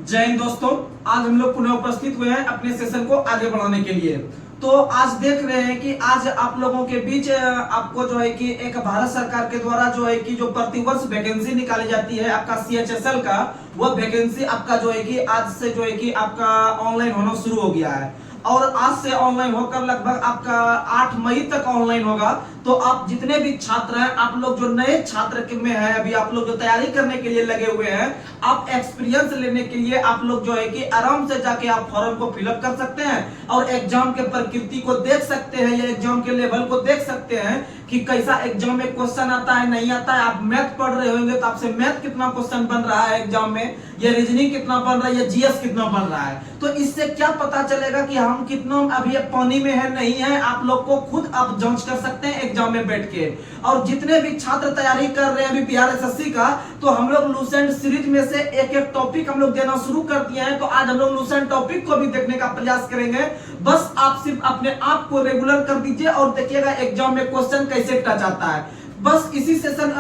जय हिंद दोस्तों। आज हम लोग पुनः उपस्थित हुए हैं अपने सेशन को आगे बढ़ाने के लिए। तो आज देख रहे हैं कि आज आप लोगों के बीच आपको जो है कि एक भारत सरकार के द्वारा जो है कि जो प्रतिवर्ष वैकेंसी निकाली जाती है आपका CHSL का, वह वैकेंसी आपका जो है कि आज से जो है कि आपका ऑनलाइन होना शुरू हो गया है और आज से ऑनलाइन होकर लगभग आपका 8 मई तक ऑनलाइन होगा। तो आप जितने भी छात्र हैं, आप लोग जो नए छात्र में हैं, अभी आप लोग जो तैयारी करने के लिए लगे हुए हैं, आप एक्सपीरियंस लेने के लिए आप लोग जो है कि आराम से जाके आप फॉर्म को फिलअप कर सकते हैं और एग्जाम के प्रकृति को देख सकते हैं या एग्जाम के लेवल को देख सकते हैं कि कैसा एग्जाम में क्वेश्चन आता है नहीं आता है। आप मैथ पढ़ रहे होंगे तो आपसे मैथ कितना क्वेश्चन बन रहा है एग्जाम में, या रीजनिंग कितना बन रहा है, या GS कितना बन रहा है। तो इससे क्या पता चलेगा कि हम कितना अभी पानी में है नहीं है, आप लोग को खुद आप जांच कर सकते हैं एग्जाम में बैठ के। और जितने भी छात्र तैयारी कर रहे हैं अभी बिहार SSC का, तो हम लोग लूसेंट सीरीज में से एक एक टॉपिक हम लोग देना शुरू कर दिए हैं। तो आज हम लोग लूसेंट टॉपिक को भी देखने का प्रयास करेंगे। बस आप सिर्फ अपने आप को रेगुलर कर दीजिए और देखिएगा एग्जाम में क्वेश्चन कैसे टच आता है। बस इसी सेशन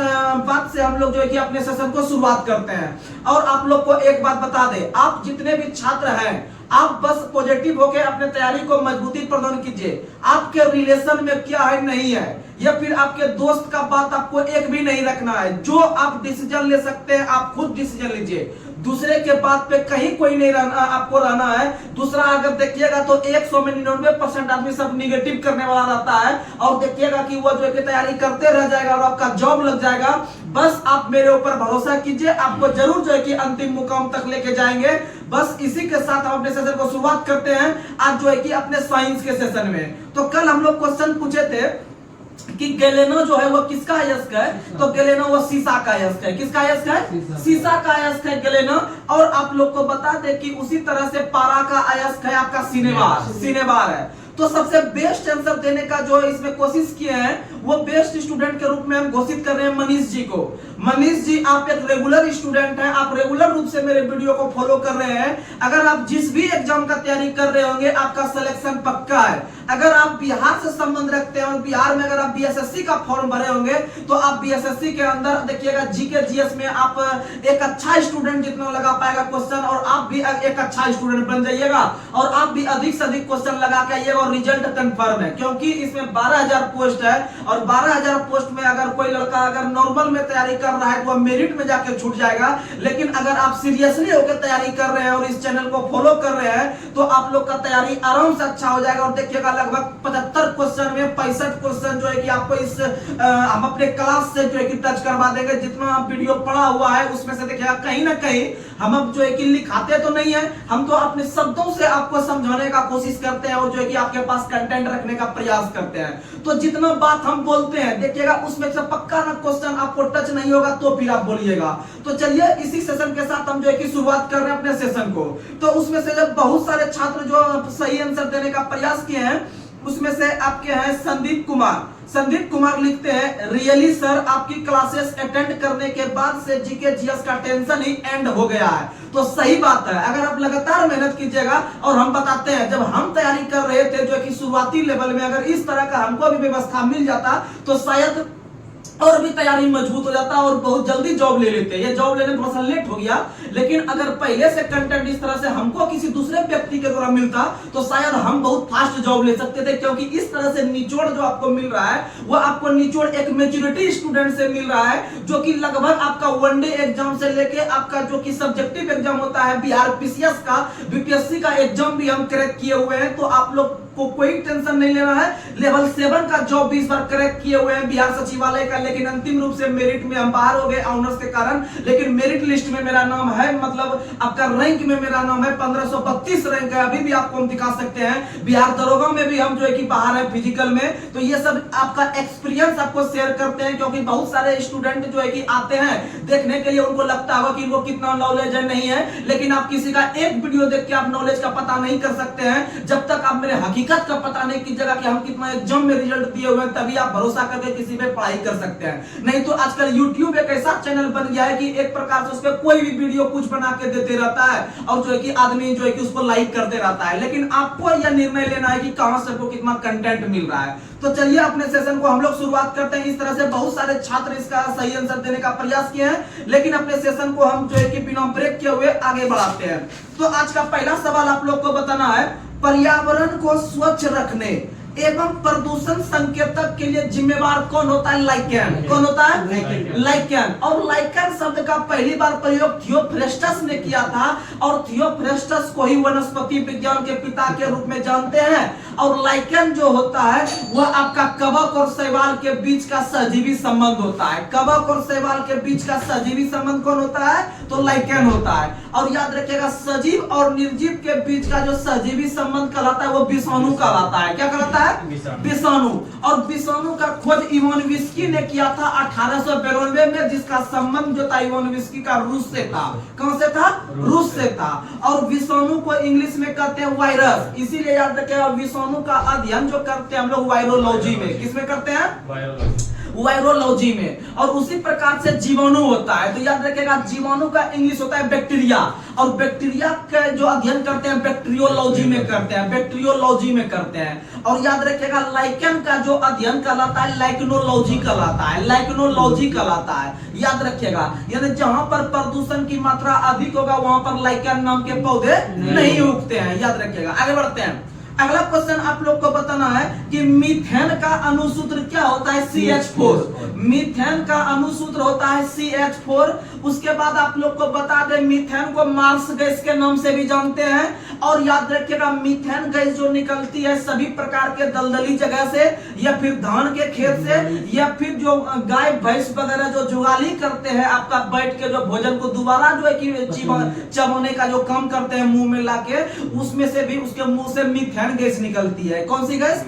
बात से हम लोग जो है कि अपने सेशन को शुरुआत करते हैं। और आप लोग को एक बात बता दें, आप जितने भी छात्र हैं, आप बस पॉजिटिव होकर अपने तैयारी को मजबूती प्रदान कीजिए। आपके रिलेशन में क्या है नहीं है, या फिर आपके दोस्त का बात आपको एक भी नहीं रखना है। जो आप डिसीजन ले सकते हैं आप खुद डिसीजन लीजिए। दूसरे के बात पे कहीं कोई नहीं रहना, आपको रहना है। दूसरा अगर देखिएगा तो 100 में 99% आदमी सब निगेटिव करने वाला रहता है और देखिएगा कि वो जो है तैयारी करते रह जाएगा और आपका जॉब लग जाएगा। बस आप मेरे ऊपर भरोसा कीजिए, आपको जरूर जो है कि अंतिम मुकाम तक लेके जाएंगे। बस इसी के साथ हम अपने सेशन को शुरुआत करते हैं आज जो है कि अपने साइंस के सेशन में। तो कल हम लोग क्वेश्चन पूछे थे कि गैलेनो जो है वो किसका अयस्क है, तो गैलेनो वो सीसा का अयस्क है। किसका अयस्क है? सीसा का अयस्क है गैलेनो। और आप लोग को बता दे कि उसी तरह से पारा का अयस्क है आपका सिनेबार है। तो सबसे बेस्ट आंसर देने का जो इसमें कोशिश किए हैं वो बेस्ट स्टूडेंट के रूप में हम घोषित कर रहे हैं मनीष जी को। मनीष जी आप एक रेगुलर स्टूडेंट हैं, आप रेगुलर रूप से मेरे वीडियो को फॉलो कर रहे हैं। अगर आप जिस भी एग्जाम का तैयारी कर रहे होंगे आपका सिलेक्शन पक्का है। अगर आप बिहार से संबंध रखते हैं और बिहार में अगर आप BSSC का फॉर्म भरे होंगे तो आप BSSC के अंदर देखिएगा GK GS में आप एक अच्छा स्टूडेंट जितना लगा पाएगा क्वेश्चन, और आप भी एक अच्छा स्टूडेंट बन जाइएगा और आप भी अधिक से अधिक क्वेश्चन लगा के आइएगा। और रिजल्ट कंफर्म है क्योंकि इसमें 12,000 पोस्ट है और 12,000 पोस्ट में अगर कोई लड़का अगर नॉर्मल में तैयारी कर रहा है तो मेरिट में जाके छूट जाएगा। लेकिन अगर आप सीरियसली होकर तैयारी कर रहे हैं और इस चैनल को फॉलो कर रहे हैं तो आप लोग का तैयारी आराम से अच्छा हो जाएगा। और देखिएगा लगभग 75 क्वेश्चन में 65 क्वेश्चन जो है कि आपको इस हम अपने क्लास से जो है कि टच करवा देंगे। जितना वीडियो पढ़ा हुआ है उसमें से देखिएगा कहीं ना कहीं हम अब जो है कि लिखाते तो नहीं है, हम तो अपने शब्दों से आपको समझाने का कोशिश करते हैं और जो है कि आपके पास कंटेंट रखने का प्रयास करते हैं। तो जितना बात हम बोलते हैं देखिएगा उसमें से पक्का ना क्वेश्चन आपको टच नहीं होगा तो फिर आप बोलिएगा। तो चलिए इसी सेशन के साथ हम जो है कि शुरुआत कर रहे हैं अपने सेशन को। तो उसमें से जब बहुत सारे छात्र जो सही आंसर देने का प्रयास किए हैं उसमें से आपके हैं संदीप कुमार लिखते हैं, रियली सर आपकी क्लासेस अटेंड करने के बाद से GK GS का टेंशन ही एंड हो गया है। तो सही बात है, अगर आप लगातार मेहनत कीजिएगा। और हम बताते हैं जब हम तैयारी कर रहे थे जो कि शुरुआती लेवल में अगर इस तरह का हमको भी व्यवस्था मिल जाता तो शायद और भी तैयारी मजबूत हो जाता और बहुत जल्दी जॉब ले लेते। ये जॉब लेने थोड़ा सा लेट हो गया, लेकिन अगर पहले से कंटेंट इस तरह से हमको किसी दूसरे व्यक्ति के द्वारा मिलता तो शायद हम बहुत फास्ट जॉब ले सकते थे। क्योंकि इस तरह से निचोड़ जो आपको मिल रहा है वो आपको निचोड़ एक मेच्योरिटी स्टूडेंट से मिल रहा है, जो कि लगभग आपका वनडे एग्जाम से लेके आपका जो कि सब्जेक्टिव एग्जाम होता है बिहार PCS का, BPSC का एग्जाम भी हम क्रैक किए हुए हैं। तो आप लोग को कोई टेंशन नहीं लेना है। लेवल 7 का जॉब भी इस बार क्रैक किए हुए हैं बिहार सचिवालय का, लेकिन अंतिम रूप से मेरिट में हम बाहर हो गए ऑनर्स के कारण। लेकिन मेरिट लिस्ट में मेरा नाम है, मतलब आपका रैंक में मेरा नाम है 1532 रैंक है। अभी भी आपको हम दिखा सकते हैं। बिहार दरोगा में भी हम जो है कि बाहर है फिजिकल में। तो ये सब आपका एक्सपीरियंस आपको शेयर करते हैं क्योंकि बहुत सारे स्टूडेंट जो है कि आते हैं देखने के लिए, उनको लगता होगा कि इनको कितना नॉलेज है नहीं है, लेकिन आप किसी का एक वीडियो देख के आप नॉलेज का पता नहीं कर सकते हैं जब तक आप मेरे हकीकत का पता नहीं कीजिएगा कि हम कितना एग्जाम में रिजल्ट दिए हुए हैं, तभी आप भरोसा करके किसी पे पढ़ाई कर सकते हैं। नहीं तो आजकल YouTube एक ऐसा चैनल बन गया है कि एक प्रकार से उस पर कोई भी वीडियो कुछ बना के देते रहता है और जो है कि आदमी जो है कि उसको लाइक करते रहता है, लेकिन आपको यह निर्णय लेना है कि कहां से आपको कितना कंटेंट मिल रहा है। तो चलिए अपने सेशन को हम लोग शुरुआत करते हैं। इस तरह से बहुत सारे छात्र इसका सही आंसर देने का प्रयास किए हैं, लेकिन अपने सेशन को हम जो है कि बिना ब्रेक किए हुए आगे बढ़ाते हैं। तो आज का पहला सवाल आप लोग को बताना है, पर्यावरण को स्वच्छ रखने एवं प्रदूषण संकेतक के लिए जिम्मेवार कौन होता है? लाइकेन। कौन होता है? लाइकेन। और लाइकेन शब्द का पहली बार प्रयोग थियोफ्रेस्टस ने किया था, और थियोफ्रेस्टस को ही वनस्पति विज्ञान के पिता के रूप में जानते हैं। और लाइकेन जो होता है वह आपका कवक और शैवाल के बीच का सहजीवी संबंध होता है। कवक और शैवाल के बीच का सहजीवी संबंध कौन होता है? तो लाइकेन होता है। और याद रखिएगा, सजीव और निर्जीव के बीच का जो सहजीवी संबंध कहलाता है वो विषाणु कहलाता है। क्या कहलाता है? विषाणु। और विषाणु का खोज इवानोविस्की ने किया था 1892 में, जिसका संबंध जो था इवानोविस्की का रूस से था। कहां से था? रूस से था। और विषाणु को इंग्लिश में कहते हैं वायरस, इसीलिए याद रखिएगा विषाणु का अध्ययन जो करते हैं हम लोग वायरोलॉजी में। किसमें करते हैं? वायरोलॉजी में। और उसी प्रकार से जीवाणु होता है, तो याद रखिएगा जीवाणु का इंग्लिश होता है बैक्टीरिया, और बैक्टीरिया का जो अध्ययन करते हैं बैक्टीरियोलॉजी में करते हैं, बैक्टीरियोलॉजी में करते हैं। और याद रखिएगा लाइकेन का जो अध्ययन कहलाता है लाइकेनोलॉजी कहलाता है, लाइकेनोलॉजी कहलाता है। याद रखिएगा, यानी जहां पर प्रदूषण की मात्रा अधिक होगा वहां पर लाइकेन नाम के पौधे नहीं उगते हैं। याद रखिएगा। आगे बढ़ते हैं। अगला क्वेश्चन आप लोग को बताना है कि मीथेन का अणुसूत्र क्या होता है? CH4। मीथेन का अणुसूत्र होता है CH4। उसके बाद आप लोग को बता दें, मीथेन को मार्स गैस के नाम से भी जानते हैं। और याद रखिएगा, मीथेन गैस जो निकलती है सभी प्रकार के दलदली जगह से, या फिर धान के खेत से, या फिर जो गाय भैंस वगैरह जो जुगाली करते हैं आपका बैठ के जो भोजन को दोबारा जो है कि चबाने का जो काम करते हैं मुंह में लाके, उसमें से भी उसके मुंह से मीथेन गैस निकलती है। कौन सी गैस?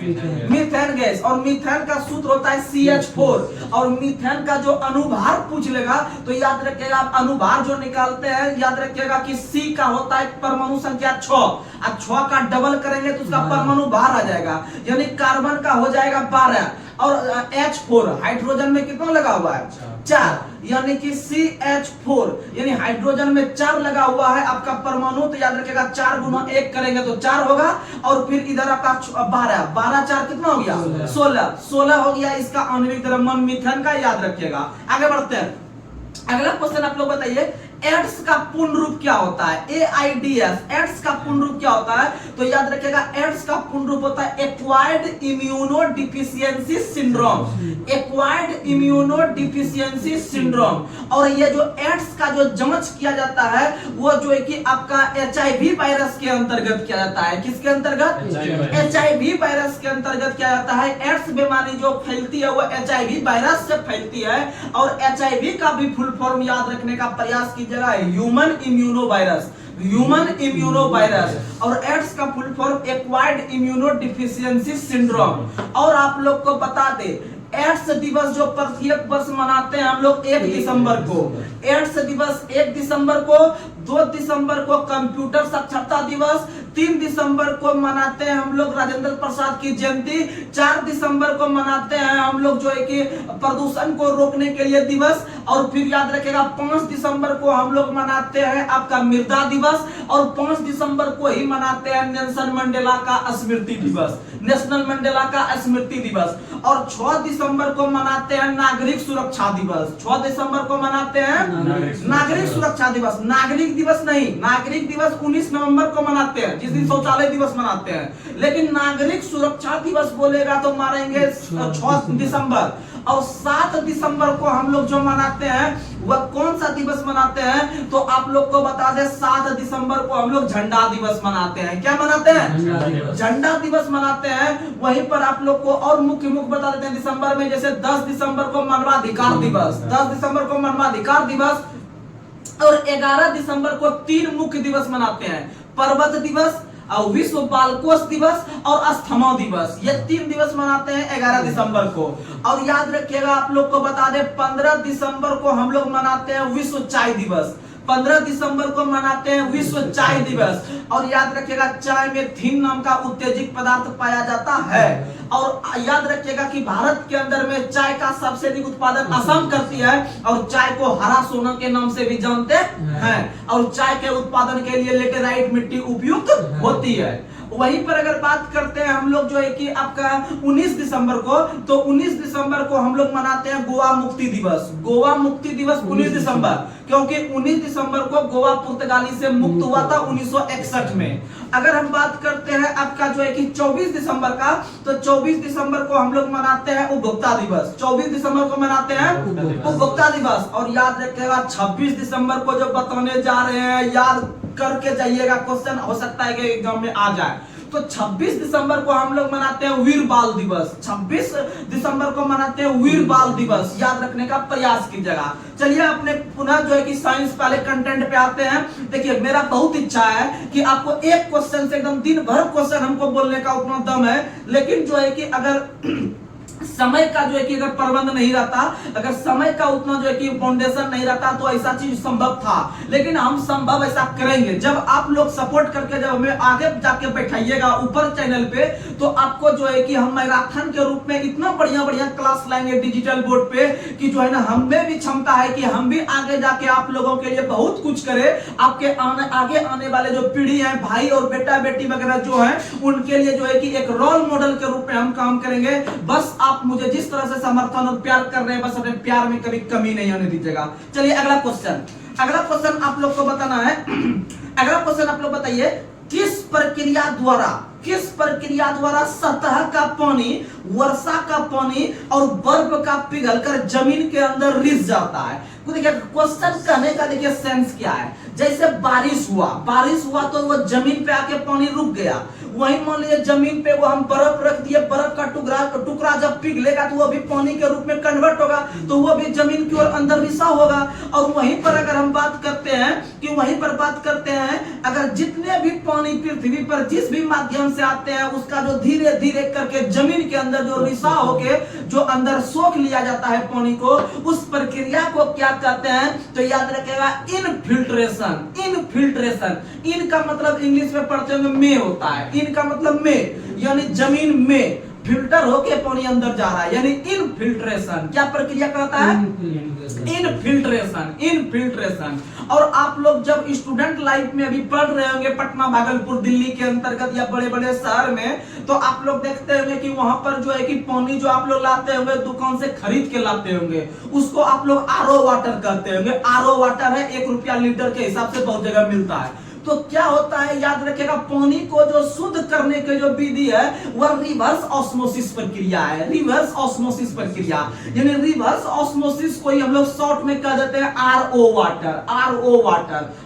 Methane gas. और मीथेन का सूत्र होता है CH4। और मीथेन का जो अनुभार पूछ लेगा तो याद रखिएगा, आप अनुभार जो निकालते हैं याद रखिएगा कि C का होता है परमाणु संख्या 6, और 6 का डबल करेंगे तो उसका परमाणु भार आ जाएगा, यानी कार्बन का हो जाएगा 12। और H4 हाइड्रोजन में कितना लगा हुआ है? 4, यानी कि CH4 यानी हाइड्रोजन में 4 लगा हुआ है आपका परमाणु। तो याद रखिएगा 4 गुना 1 करेंगे तो 4 होगा, और फिर इधर आपका 12, 12 4 कितना हो गया? 16 हो गया इसका आणविक द्रव्यमान मीथेन का। याद रखिएगा। आगे बढ़ते हैं। अगला क्वेश्चन आप लोग बताइए, एड्स का पूर्ण रूप क्या होता है? AIDS। एड्स का पूर्ण रूप क्या होता है? तो याद रखिएगा, एड्स का पूर्ण रूप होता है acquired immuno deficiency syndrome. Acquired immuno deficiency syndrome. और ये जो एड्स का जो जांच किया जाता है वो जो है कि आपका HIV वायरस के अंतर्गत किया जाता है। किसके अंतर्गत? HIV वायरस के अंतर्गत किया जाता है। एड्स बीमारी जो फैलती है वो HIV वायरस से फैलती है। और HIV का भी फुल फॉर्म याद रखने का प्रयास कीजिए, human immuno virus, human immuno virus. और एड्स का full form acquired immuno deficiency syndrome. और आप लोग को बता दे, एड्स दिवस जो प्रत्येक वर्ष मनाते हैं हम लोग 1 दिसंबर को। एड्स दिवस 1 दिसंबर को, 2 दिसंबर को कंप्यूटर साक्षरता दिवस, 3 दिसंबर को मनाते हैं हम लोग राजेंद्र प्रसाद की जयंती, 4 दिसंबर को मनाते हैं हम लोग जो है कि प्रदूषण को रोकने के लिए दिवस, और फिर याद रखेगा 5 दिसंबर को हम लोग मनाते हैं आपका मृदा दिवस, और 5 दिसंबर को ही मनाते हैं नेल्सन मंडेला का स्मृति दिवस, नेशनल मंडेला का स्मृति दिवस। और 6 दिसंबर को मनाते हैं नागरिक सुरक्षा दिवस। 6 दिसंबर को मनाते हैं नागरिक सुरक्षा दिवस। नागरिक दिवस नहीं, नागरिक दिवस 19 नवंबर को मनाते हैं, जिस दिन शौचालय दिवस मनाते हैं। लेकिन नागरिक सुरक्षा दिवस बोलेगा तो मारेंगे 6 दिसंबर। और 7 दिसंबर को हम लोग जो मनाते हैं वह कौन सा दिवस मनाते हैं? तो आप लोग को बता दें, 7 दिसंबर को हम लोग झंडा दिवस मनाते हैं। क्या मनाते हैं? झंडा दिवस मनाते हैं। वहीं पर आप लोग को और मुख्य बता देते हैं दिसंबर में, जैसे 10 दिसंबर को मानवाधिकार दिवस, 10 दिसंबर को मानवाधिकार दिवस। और 11 दिसंबर को 3 मुख्य दिवस मनाते हैं, पर्वत दिवस, विश्व बालकोष दिवस और अस्थमा दिवस। ये 3 दिवस मनाते हैं 11 दिसंबर को। और याद रखिएगा, आप लोग को बता दें 15 दिसंबर को हम लोग मनाते हैं विश्व चाय दिवस। 15 दिसंबर को मनाते हैं विश्व चाय दिवस। और याद रखिएगा चाय में थीन नाम का उत्तेजक पदार्थ पाया जाता है। और याद रखिएगा कि भारत के अंदर में चाय का सबसे अधिक उत्पादन असम करती है और चाय को हरा सोना के नाम से भी जानते हैं। और चाय के उत्पादन के लिए लेटेराइट मिट्टी उपयुक्त होती है। वहीं पर अगर बात करते हैं हम लोग जो है कि आपका 19 दिसंबर को, तो 19 दिसंबर को हम लोग मनाते हैं गोवा मुक्ति दिवस। गोवा मुक्ति दिवस 19 दिसंबर, क्योंकि 19 दिसंबर को गोवा पुर्तगाली से मुक्त हुआ था 1961 में। अगर हम बात करते हैं आपका जो है कि 24 दिसंबर का, तो 24 दिसंबर को हम लोग मनाते हैं उपभोक्ता दिवस। 24 दिसंबर को मनाते हैं उपभोक्ता दिवस। और याद रखिएगा 26 दिसंबर को जो बताने जा रहे हैं, याद करके जाइएगा, क्वेश्चन हो सकता है कि एग्जाम में आ जाए। तो 26 दिसंबर को हम लोग मनाते हैं वीर बाल दिवस। 26 दिसंबर को मनाते हैं वीर बाल दिवस, याद रखने का प्रयास कीजिएगा। चलिए अपने पुनः जो है कि साइंस वाले कंटेंट पे आते हैं। देखिए मेरा बहुत इच्छा है कि आपको एक क्वेश्चन से एकदम दिन भर क्वेश्चन हमको बोलने का उतना दम है, लेकिन जो है कि अगर समय का जो है कि अगर प्रबंध नहीं रहता, अगर समय का उतना जो है कि फाउंडेशन नहीं रहता, तो ऐसा चीज संभव था। लेकिन हम संभव ऐसा करेंगे जब आप लोग सपोर्ट करके जब हमें आगे जाके बैठाइएगा ऊपर चैनल पे, तो आपको जो है कि हम मैराथन के रूप में इतना बढ़िया बढ़िया क्लास लाएंगे डिजिटल बोर्ड पे कि जो है ना हमें भी क्षमता है कि हम भी आगे जाके आप लोगों के लिए बहुत कुछ करें। आपके आगे आने वाले जो पीढ़ी है, भाई और बेटा बेटी वगैरह जो है, उनके लिए जो है कि एक रोल मॉडल के रूप में हम काम करेंगे। बस आप मुझे जिस तरह से समर्थन और प्यार कर रहे हैं, बस अपने प्यार में कभी कमी नहीं होने दीजिएगा। चलिए अगला क्वेश्चन आप लोग को बताना है। अगला क्वेश्चन आप लोग बताइए, किस प्रक्रिया द्वारा सतह का पानी, वर्षा का पानी और बर्फ का पिघलकर जमीन के अंदर रिस जाता है? देखिए क्वेश्चन कहने का देखिए सेंस क्या है। जैसे बारिश हुआ तो वो जमीन पे आके पानी रुक गया। वहीं मान लीजिए जमीन पे वो हम बर्फ रख दिए, बर्फ का टुकड़ा जब पिघलेगा तो वो भी पानी के रूप में कन्वर्ट होगा, तो वो भी जमीन की ओर अंदर रिसा होगा। और वहीं पर अगर हम बात करते हैं अगर जितने भी पानी पृथ्वी पर जिस भी माध्यम से आते हैं, उसका जो धीरे धीरे करके जमीन के अंदर जो रिसा होके जो अंदर सोख लिया जाता है पानी को, उस प्रक्रिया को क्या कहते हैं? तो याद रखिएगा इनफिल्ट्रेशन। इन का मतलब इंग्लिश में पढ़ते होंगे में होता है। इन का मतलब में, यानी जमीन में फिल्टर होके पानी अंदर जा रहा है, यानी इनफिल्ट्रेशन। क्या प्रक्रिया कहता है? इनफिल्ट्रेशन। और आप लोग जब स्टूडेंट लाइफ में अभी पढ़ रहे होंगे पटना, भागलपुर, दिल्ली के अंतर्गत या बड़े बड़े शहर में, तो आप लोग देखते होंगे कि वहां पर जो है कि पानी जो आप लोग लाते होंगे दुकान से खरीद के लाते होंगे, उसको आप लोग आरओ वाटर कहते होंगे। आरओ वाटर है 1 रुपया लीटर के हिसाब से बहुत जगह मिलता है। तो क्या होता है याद रखिएगा, पानी को जो शुद्ध करने के जो विधि है वह रिवर्स ऑस्मोसिस प्रक्रिया है। रिवर्स ऑस्मोसिस प्रक्रिया, यानी रिवर्स ऑस्मोसिस को ही हम लोग शॉर्ट में कह देते हैं आरओ वाटर।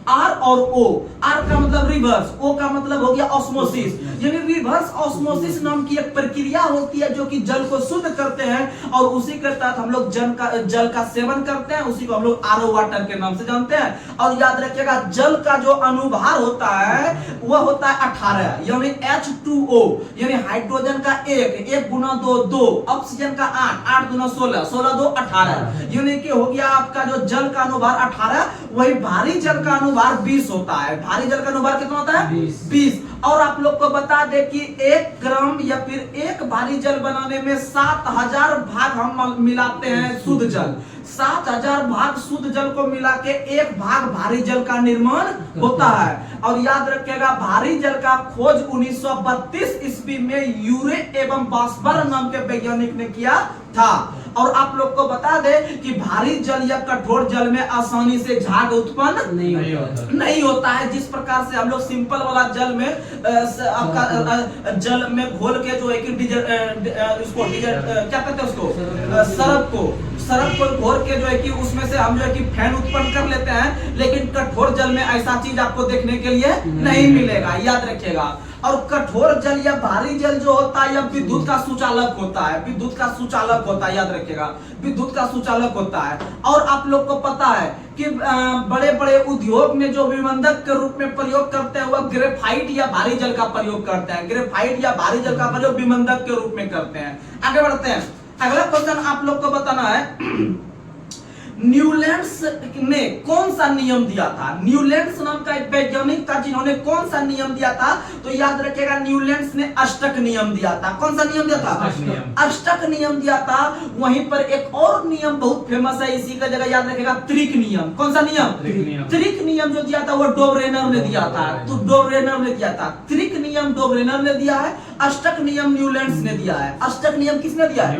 आर और ओ, आर का मतलब रिवर्स, ओ का मतलब हो गया ऑस्मोसिस। यानी रिवर्स ऑस्मोसिस नाम की एक प्रक्रिया होती है जो कि जल को शुद्ध करते हैं, और उसी के तहत हम लोग जल का सेवन करते हैं। उसी को हम लोग आरओ वाटर के नाम से जानते हैं। और याद रखिएगा जल का जो अनुभाग होता है वह होता है 18, यानी H2O, यानी हाइड्रोजन का 1 गुना 2, ऑक्सीजन का 8 गुना 16, 16 2 18, यानी कि हो गया आपका जो जल का अनुभार 18। वही भारी जल का अनुभार 20 होता है। भारी जल का अनुभार कितना होता है? 20। और आप लोग को बता दे कि 1 ग्राम या फिर 1 भारी जल बनाने में 7000 भाग हम मिलाते हैं शुद्ध जल। 7000 भाग शुद्ध जल को मिला के 1 भाग भारी जल का निर्माण होता है। और याद रखिएगा भारी जल का खोज 1932 ईस्वी में यूरे एवं बास्बर नाम के वैज्ञानिक ने किया था। और आप लोग को बता दे कि भारी जल या कठोर जल में आसानी से झाग उत्पन्न नहीं होता है। जिस प्रकार से हम लोग सिंपल वाला जल में आपका जल में घोल के जो है कि क्या कहते हैं उसको, सरफ को घोर के जो है कि उसमें से हम जो है कि फैन उत्पन्न कर लेते हैं, लेकिन कठोर जल में ऐसा चीज आपको देखने के लिए नहीं मिलेगा, याद रखिएगा। और कठोर जल या भारी जल जो होता है या विद्युत का सुचालक होता है, याद रखिएगा विद्युत का सुचालक होता है। और आप लोग को पता है कि बड़े बड़े उद्योग में जो विमंदक के रूप में प्रयोग करते हैं वह ग्रेफाइट या भारी जल का प्रयोग करते हैं। ग्रेफाइट या भारी जल का प्रयोग विमंदक के रूप में करते हैं। आगे बढ़ते हैं। अगला क्वेश्चन आप लोग को बताना है, न्यूलैंड्स ने कौन सा नियम दिया था? न्यूलैंड्स नाम का एक वैज्ञानिक था जिन्होंने कौन सा नियम दिया था? तो याद रखिएगा, न्यूलैंड्स ने अष्टक नियम दिया था। कौन सा नियम दिया था? अष्टक नियम दिया था। वहीं पर एक और नियम बहुत फेमस है इसी का जगह, याद रखिएगा, त्रिक नियम। कौन सा नियम? त्रिक नियम जो दिया था वो डोब्रेनर ने दिया था। तो डोब्रेनर ने दिया था। त्रिक नियम डोब्रेनर ने दिया है, अष्टक नियम न्यूलैंड्स ने दिया है। अष्टक नियम किसने दिया है?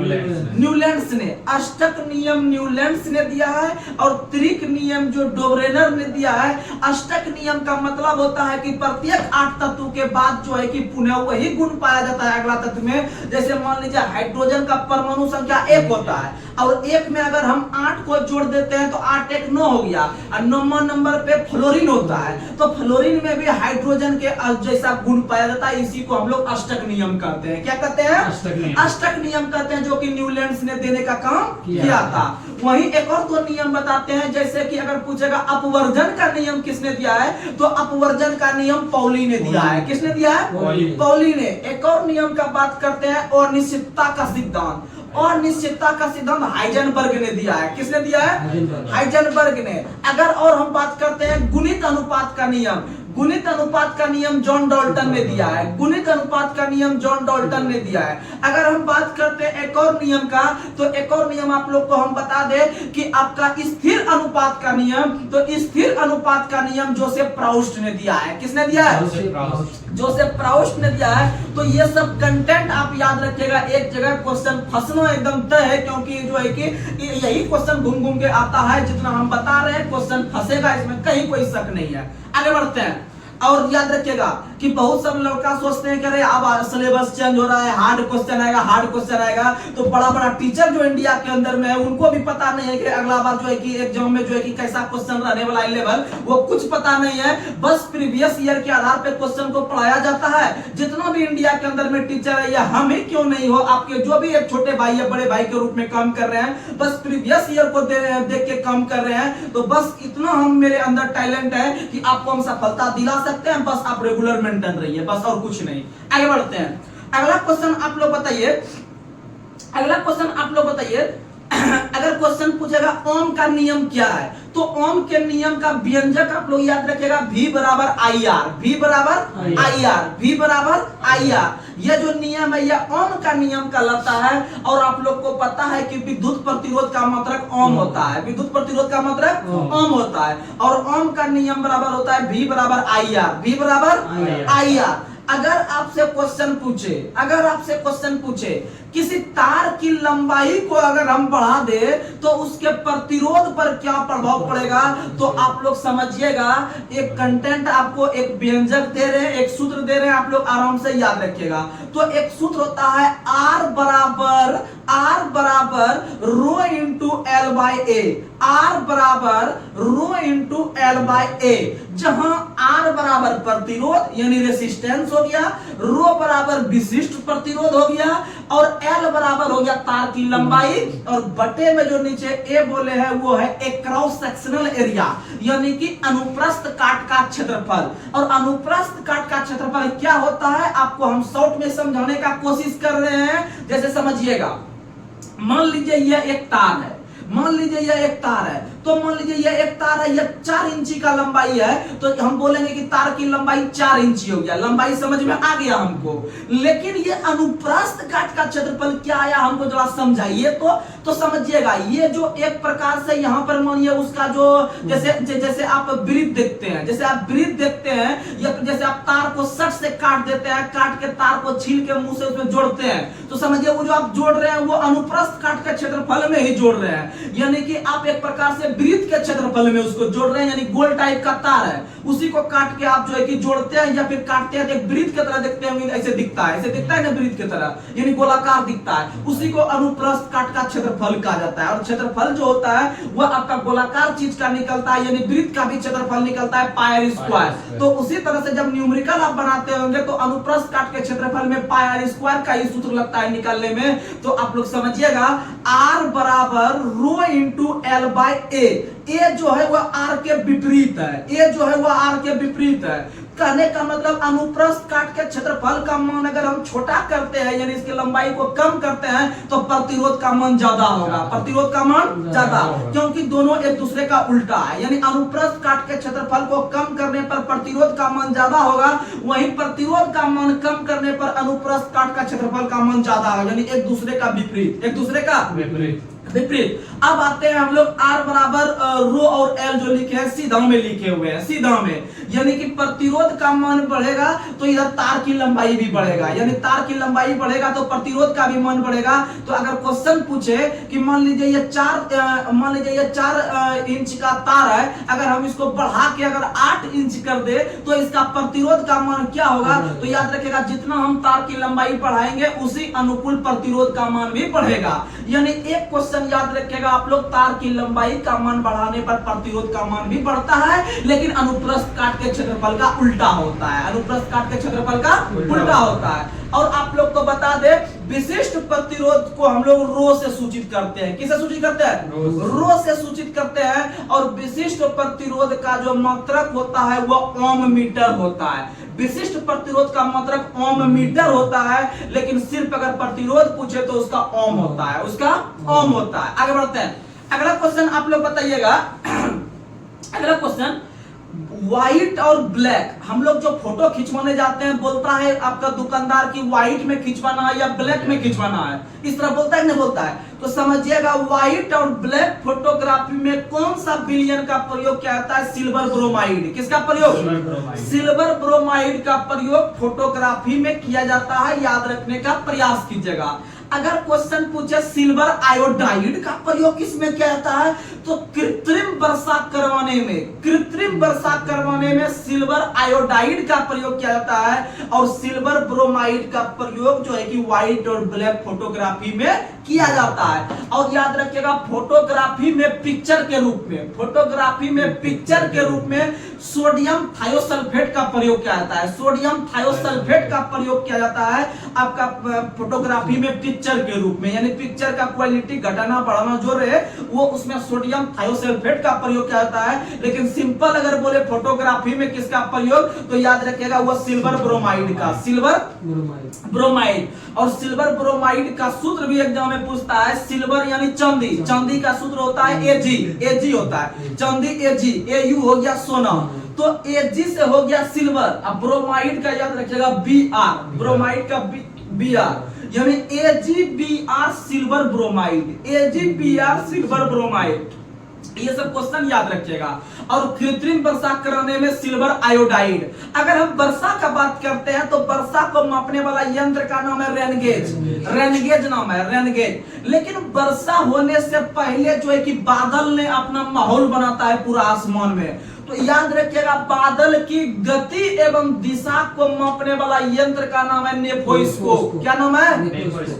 न्यूलैंड्स ने। अष्टक नियम न्यूलैंड्स ने दिया है और त्रिक नियम जो डोब्रेनर ने दिया है। अष्टक नियम का मतलब होता है कि प्रत्येक 8 तत्व के बाद जो है कि पुनः वही गुण पाया जाता है अगला तत्व में। जैसे मान लीजिए हाइड्रोजन का परमाणु संख्या 1 होता है और 1 में अगर हम 8 को जोड़ देते हैं तो 8 1 9 हो गया। और 9वां नंबर पे फ्लोरीन होता है, तो फ्लोरीन में भी हाइड्रोजन के जैसा गुण पाया जाता है। इसी को हम लोग अष्टक नियम कहते हैं। क्या कहते हैं? अष्टक नियम कहते हैं, जो कि न्यूलैंड्स ने देने का काम किया था। वहीं एक और 2 नियम बताते हैं, जैसे कि अगर पूछेगा अपवर्जन का नियम किसने दिया है, तो अपवर्जन का नियम पॉली ने दिया है। किसने दिया है? पॉली ने। एक और नियम का बात करते हैं, अनिश्चितता का सिद्धांत। अनिश्चितता का सिद्धांत हाइजेनबर्ग ने दिया है। किसने दिया है? हाइजेनबर्ग ने। अगर और हम बात करते हैं गुणित अनुपात का नियम, गुणित अनुपात का नियम जॉन डाल्टन ने दिया है। गुणित अनुपात का नियम जॉन डाल्टन ने दिया है। अगर हम बात करते हैं एक और नियम का, तो एक और नियम आप लोग को हम बता दें कि आपका स्थिर अनुपात का नियम, तो स्थिर अनुपात का नियम जोसेफ प्राउस्ट ने दिया है। किसने दिया है? जोसेफ प्राउस्ट ने दिया है। तो ये सब कंटेंट आप याद रखिएगा, एक जगह क्वेश्चन फंसना एकदम तय है, क्योंकि जो है कि यही क्वेश्चन घूम घूम के आता है। जितना हम बता रहे हैं क्वेश्चन फंसेगा, इसमें कहीं कोई शक नहीं है। आगे बढ़ते हैं। और याद रखिएगा कि बहुत सब लड़का सोचते हैं कि अरे अब सिलेबस चेंज हो रहा है, हार्ड क्वेश्चन आएगा, हार्ड क्वेश्चन आएगा। तो बड़ा बड़ा टीचर जो इंडिया के अंदर में है उनको भी पता नहीं है कि अगला बार जो है कि एग्जाम में जो है कि कैसा क्वेश्चन रहने वाला है लेवल, वो कुछ पता नहीं है। बस प्रीवियस ईयर के आधार पर क्वेश्चन को पढ़ाया जाता है। जितना भी इंडिया के अंदर में टीचर है, या हम ही क्यों नहीं हो, आपके जो भी एक छोटे भाई या बड़े भाई के रूप में काम कर रहे हैं, बस प्रीवियस ईयर को देख के काम कर रहे हैं। तो बस इतना हम मेरे अंदर टैलेंट है कि आपको हम सफलता दिला सकते हैं। बस आप रेगुलर मेंटेन रहिए, बस और कुछ नहीं। आगे बढ़ते हैं। अगला क्वेश्चन आप लोग बताइए, अगला क्वेश्चन आप लोग बताइए। अगर क्वेश्चन पूछेगा ओम का नियम क्या है, तो ओम के नियम का व्यंजक आप लोग याद रखिएगा, V बराबर IR। V बराबर IR। V बराबर IR। यह जो नियम है यह ओम का नियम कहलाता है। और आप लोग को पता है कि विद्युत प्रतिरोध का मात्रक ओम होता है। विद्युत प्रतिरोध का मात्रक ओम होता है। और ओम का नियम बराबर होता है V बराबर IR। V बराबर IR। अगर आपसे क्वेश्चन पूछे, अगर आपसे क्वेश्चन पूछे किसी तार की लंबाई को अगर हम बढ़ा दे तो उसके प्रतिरोध पर क्या प्रभाव पड़ेगा, तो आप लोग समझिएगा। एक कंटेंट आपको एक व्यंजक दे रहे हैं, एक सूत्र दे रहे हैं, आप लोग आराम से याद रखिएगा। तो एक सूत्र होता है R बराबर rho into L by A. R बराबर rho into L by A, जहां R बराबर प्रतिरोध यानी रेसिस्टेंस हो गया, रो बराबर विशिष्ट प्रतिरोध हो गया, और L बराबर हो गया तार की लंबाई, और बटे में जो नीचे A बोले हैं वो है एक क्रॉस सेक्शनल एरिया, यानी कि अनुप्रस्थ काट का क्षेत्रफल। और अनुप्रस्थ काट का क्षेत्रफल क्या होता है आपको हम शॉर्ट में समझाने का कोशिश कर रहे हैं। जैसे समझिएगा, मान लीजिए यह एक तार है, मान लीजिए यह एक तार है, तो मान लीजिए यह एक तार है, यह 4 इंची का लंबाई है, तो हम बोलेंगे कि तार की लंबाई 4 इंची हो गया। लंबाई समझ में आ गया हमको। लेकिन ये अनुप्रस्थ काट का क्षेत्रफल क्या आया हमको जरा समझाइए तो समझिएगा। ये जो एक प्रकार से यहाँ पर मानिए उसका जो जैसे आप वृत्त देखते हैं, जैसे आप वृत्त देखते हैं, या जैसे आप तार को सट से काट देते हैं, काट के तार को छील के मुंह से उसमें जोड़ते हैं, तो समझिए वो जो आप जोड़ रहे हैं वो अनुप्रस्थ काट के क्षेत्रफल में ही जोड़ रहे हैं। यानी कि आप एक प्रकार से वृत्त के क्षेत्रफल में उसको जोड़ रहे हैं, यानी गोल टाइप का तार है, उसी को काट के आप जो है कि जोड़ते हैं या फिर काटते हैं, तो एक वृत्त की तरह देखते हैं, ऐसे दिखता है, ऐसे दिखता है ना वृत्त की तरह, यानी गोलाकार दिखता है, उसी को अनुप्रस्थ काट का क्षेत्रफल कहा जाता है। और क्षेत्रफल जो होता है वह आपका गोलाकार चीज का निकलता है, यानी वृत्त का भी क्षेत्रफल निकलता है पाई स्क्वायर। तो उसी तरह से जब न्यूमेरिकल आप बनाते होंगे तो अनुप्रस्थ काट के क्षेत्रफल में पाई स्क्वायर का ही सूत्र लगता है निकालने में। तो आप लोग समझिएगा R बराबर रो इंटू एल बाई ए। ए जो है वह आर के विपरीत है, ए जो है वह आर के विपरीत विपरीत है। कहने का मतलब अनुप्रस्थ काट के क्षेत्रफल का मान अगर हम छोटा करते हैं यानी इसकी लंबाई को कम करते हैं तो प्रतिरोध का मान ज्यादा होगा, प्रतिरोध का मान ज्यादा, क्योंकि दोनों एक दूसरे का उल्टा है। यानी अनुप्रस्थ काट के क्षेत्रफल को कम करने पर प्रतिरोध का मान ज्यादा होगा, वहीं प्रतिरोध का मान कम करने पर अनुप्रस्थ काट का क्षेत्रफल का मान ज्यादा होगा, यानी एक दूसरे का विपरीत, एक दूसरे का विपरीत। अब आते हैं हम लोग R बराबर रो और L जो लिखे हैं सीधा में लिखे हुए हैं, सीधा में, यानी कि प्रतिरोध का मान बढ़ेगा तो इधर तार की लंबाई भी बढ़ेगा, यानी तार की लंबाई बढ़ेगा तो प्रतिरोध का भी मान बढ़ेगा। तो अगर क्वेश्चन पूछे कि मान लीजिए ये 4 इंच का तार है, अगर हम इसको बढ़ा के अगर 8 इंच कर दे तो इसका प्रतिरोध का मान क्या होगा, तो याद रखिएगा जितना हम तार की लंबाई बढ़ाएंगे उसी अनुकूल प्रतिरोध का मान भी बढ़ेगा। यानी एक क्वेश्चन याद रखिएगा आप लोग, तार की लंबाई का मान बढ़ाने पर प्रतिरोध का मान भी बढ़ता है, लेकिन अनुप्रस्थ काट के क्षेत्रफल का उल्टा होता है, अनुप्रस्थ काट के क्षेत्रफल का उल्टा होता है। और आप लोग को बता दे विशिष्ट प्रतिरोध को हम लोग रो से सूचित करते हैं, किसे सूचित करते हैं, रो से सूचित करते हैं। और विशिष्ट प्रतिरोध का जो मात्रक होता है वह ओम मीटर होता है, विशिष्ट प्रतिरोध का मात्रक ओम मीटर होता है, लेकिन सिर्फ अगर प्रतिरोध पूछे तो उसका ओम होता है, उसका ओम होता है। आगे बढ़ते हैं, अगला क्वेश्चन आप लोग बताइएगा। अगला क्वेश्चन, व्हाइट और ब्लैक, हम लोग जो फोटो खिंचवाने जाते हैं बोलता है आपका दुकानदार की व्हाइट में खिंचवाना है या ब्लैक में खिंचवाना है, इस तरह बोलता है नहीं बोलता है, तो समझिएगा व्हाइट और ब्लैक फोटोग्राफी में कौन सा विलयन का प्रयोग किया जाता है, सिल्वर ब्रोमाइड। किसका प्रयोग, सिल्वर ब्रोमाइड का प्रयोग फोटोग्राफी में किया जाता है, याद रखने का प्रयास कीजिएगा। अगर क्वेश्चन पूछे सिल्वर आयोडाइड का प्रयोग किसमें किया जाता है, तो कृत्रिम वर्षा करवाने में, कृत्रिम वर्षा करवाने में सिल्वर आयोडाइड का प्रयोग किया जाता है, और सिल्वर ब्रोमाइड का प्रयोग जो है कि व्हाइट और ब्लैक फोटोग्राफी में किया जाता है। और याद रखिएगा फोटोग्राफी में पिक्चर के रूप में, फोटोग्राफी में पिक्चर के रूप में सोडियम थायोसल्फेट का प्रयोग किया जाता है, सोडियम थायोसल्फेट का प्रयोग किया जाता है आपका फोटोग्राफी में पिक्चर के रूप में, यानी पिक्चर का क्वालिटी घटाना बढ़ाना जो रहे वो उसमें सोडियम थायोसल्फेट का प्रयोग किया जाता है। लेकिन सिंपल अगर बोले फोटोग्राफी में किसका प्रयोग, तो याद रखिएगा वो सिल्वर ब्रोमाइड का, सिल्वर ब्रोमाइड। और सिल्वर ब्रोमाइड का सूत्र भी एग्जाम में पूछता है, सिल्वर यानी चांदी, चांदी का सूत्र होता है एजी, एजी होता है चांदी, एजी, एयू हो गया सोना, तो एजी से हो गया सिल्वर। अब ब्रोमाइड का याद रखिएगा बीआर, ब्रोमाइड का बीआर, यानी AgBr silver bromide, AgBr silver bromide, ये सब क्वेश्चन याद रखिएगा। और कृत्रिम वर्षा कराने में सिल्वर आयोडाइड। अगर हम वर्षा का बात करते हैं तो वर्षा को मापने वाला यंत्र का नाम है रेनगेज, रेनगेज नाम है, रेनगेज। लेकिन वर्षा होने से पहले जो है कि बादल ने अपना माहौल बनाता है पूरा आसमान में, तो याद रखिएगा बादल की गति एवं दिशा को मापने वाला यंत्र का नाम है नेफोस्कोप। क्या नाम है,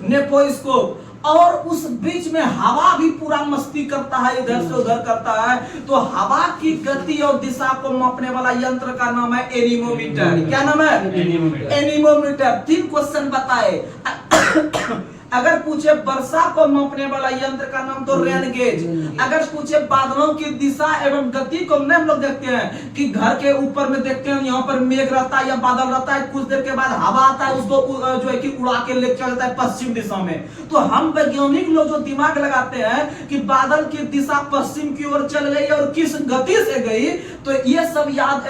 नेफोस्कोप। और उस बीच में हवा भी पूरा मस्ती करता है, इधर से उधर करता है, तो हवा की गति और दिशा को मापने वाला यंत्र का नाम है एनीमोमीटर। क्या नाम है, एनीमोमीटर। 3 क्वेश्चन बताए। अगर पूछे वर्षा को मापने वाला यंत्र का नाम तो रेनगेज, अगर पूछे बादलों की दिशा एवं गति को, हम लोग देखते हैं कि घर के ऊपर में देखते हैं यहाँ पर मेघ रहता है या बादल रहता है, कुछ देर के बाद हवा आता है उसको जो है कि उड़ा के ले चला जाता है पश्चिम दिशा में। तो हम वैज्ञानिक लोग जो दिमाग लगाते हैं कि बादल की दिशा पश्चिम की ओर चल गई और किस गति से गई, तो ये सब याद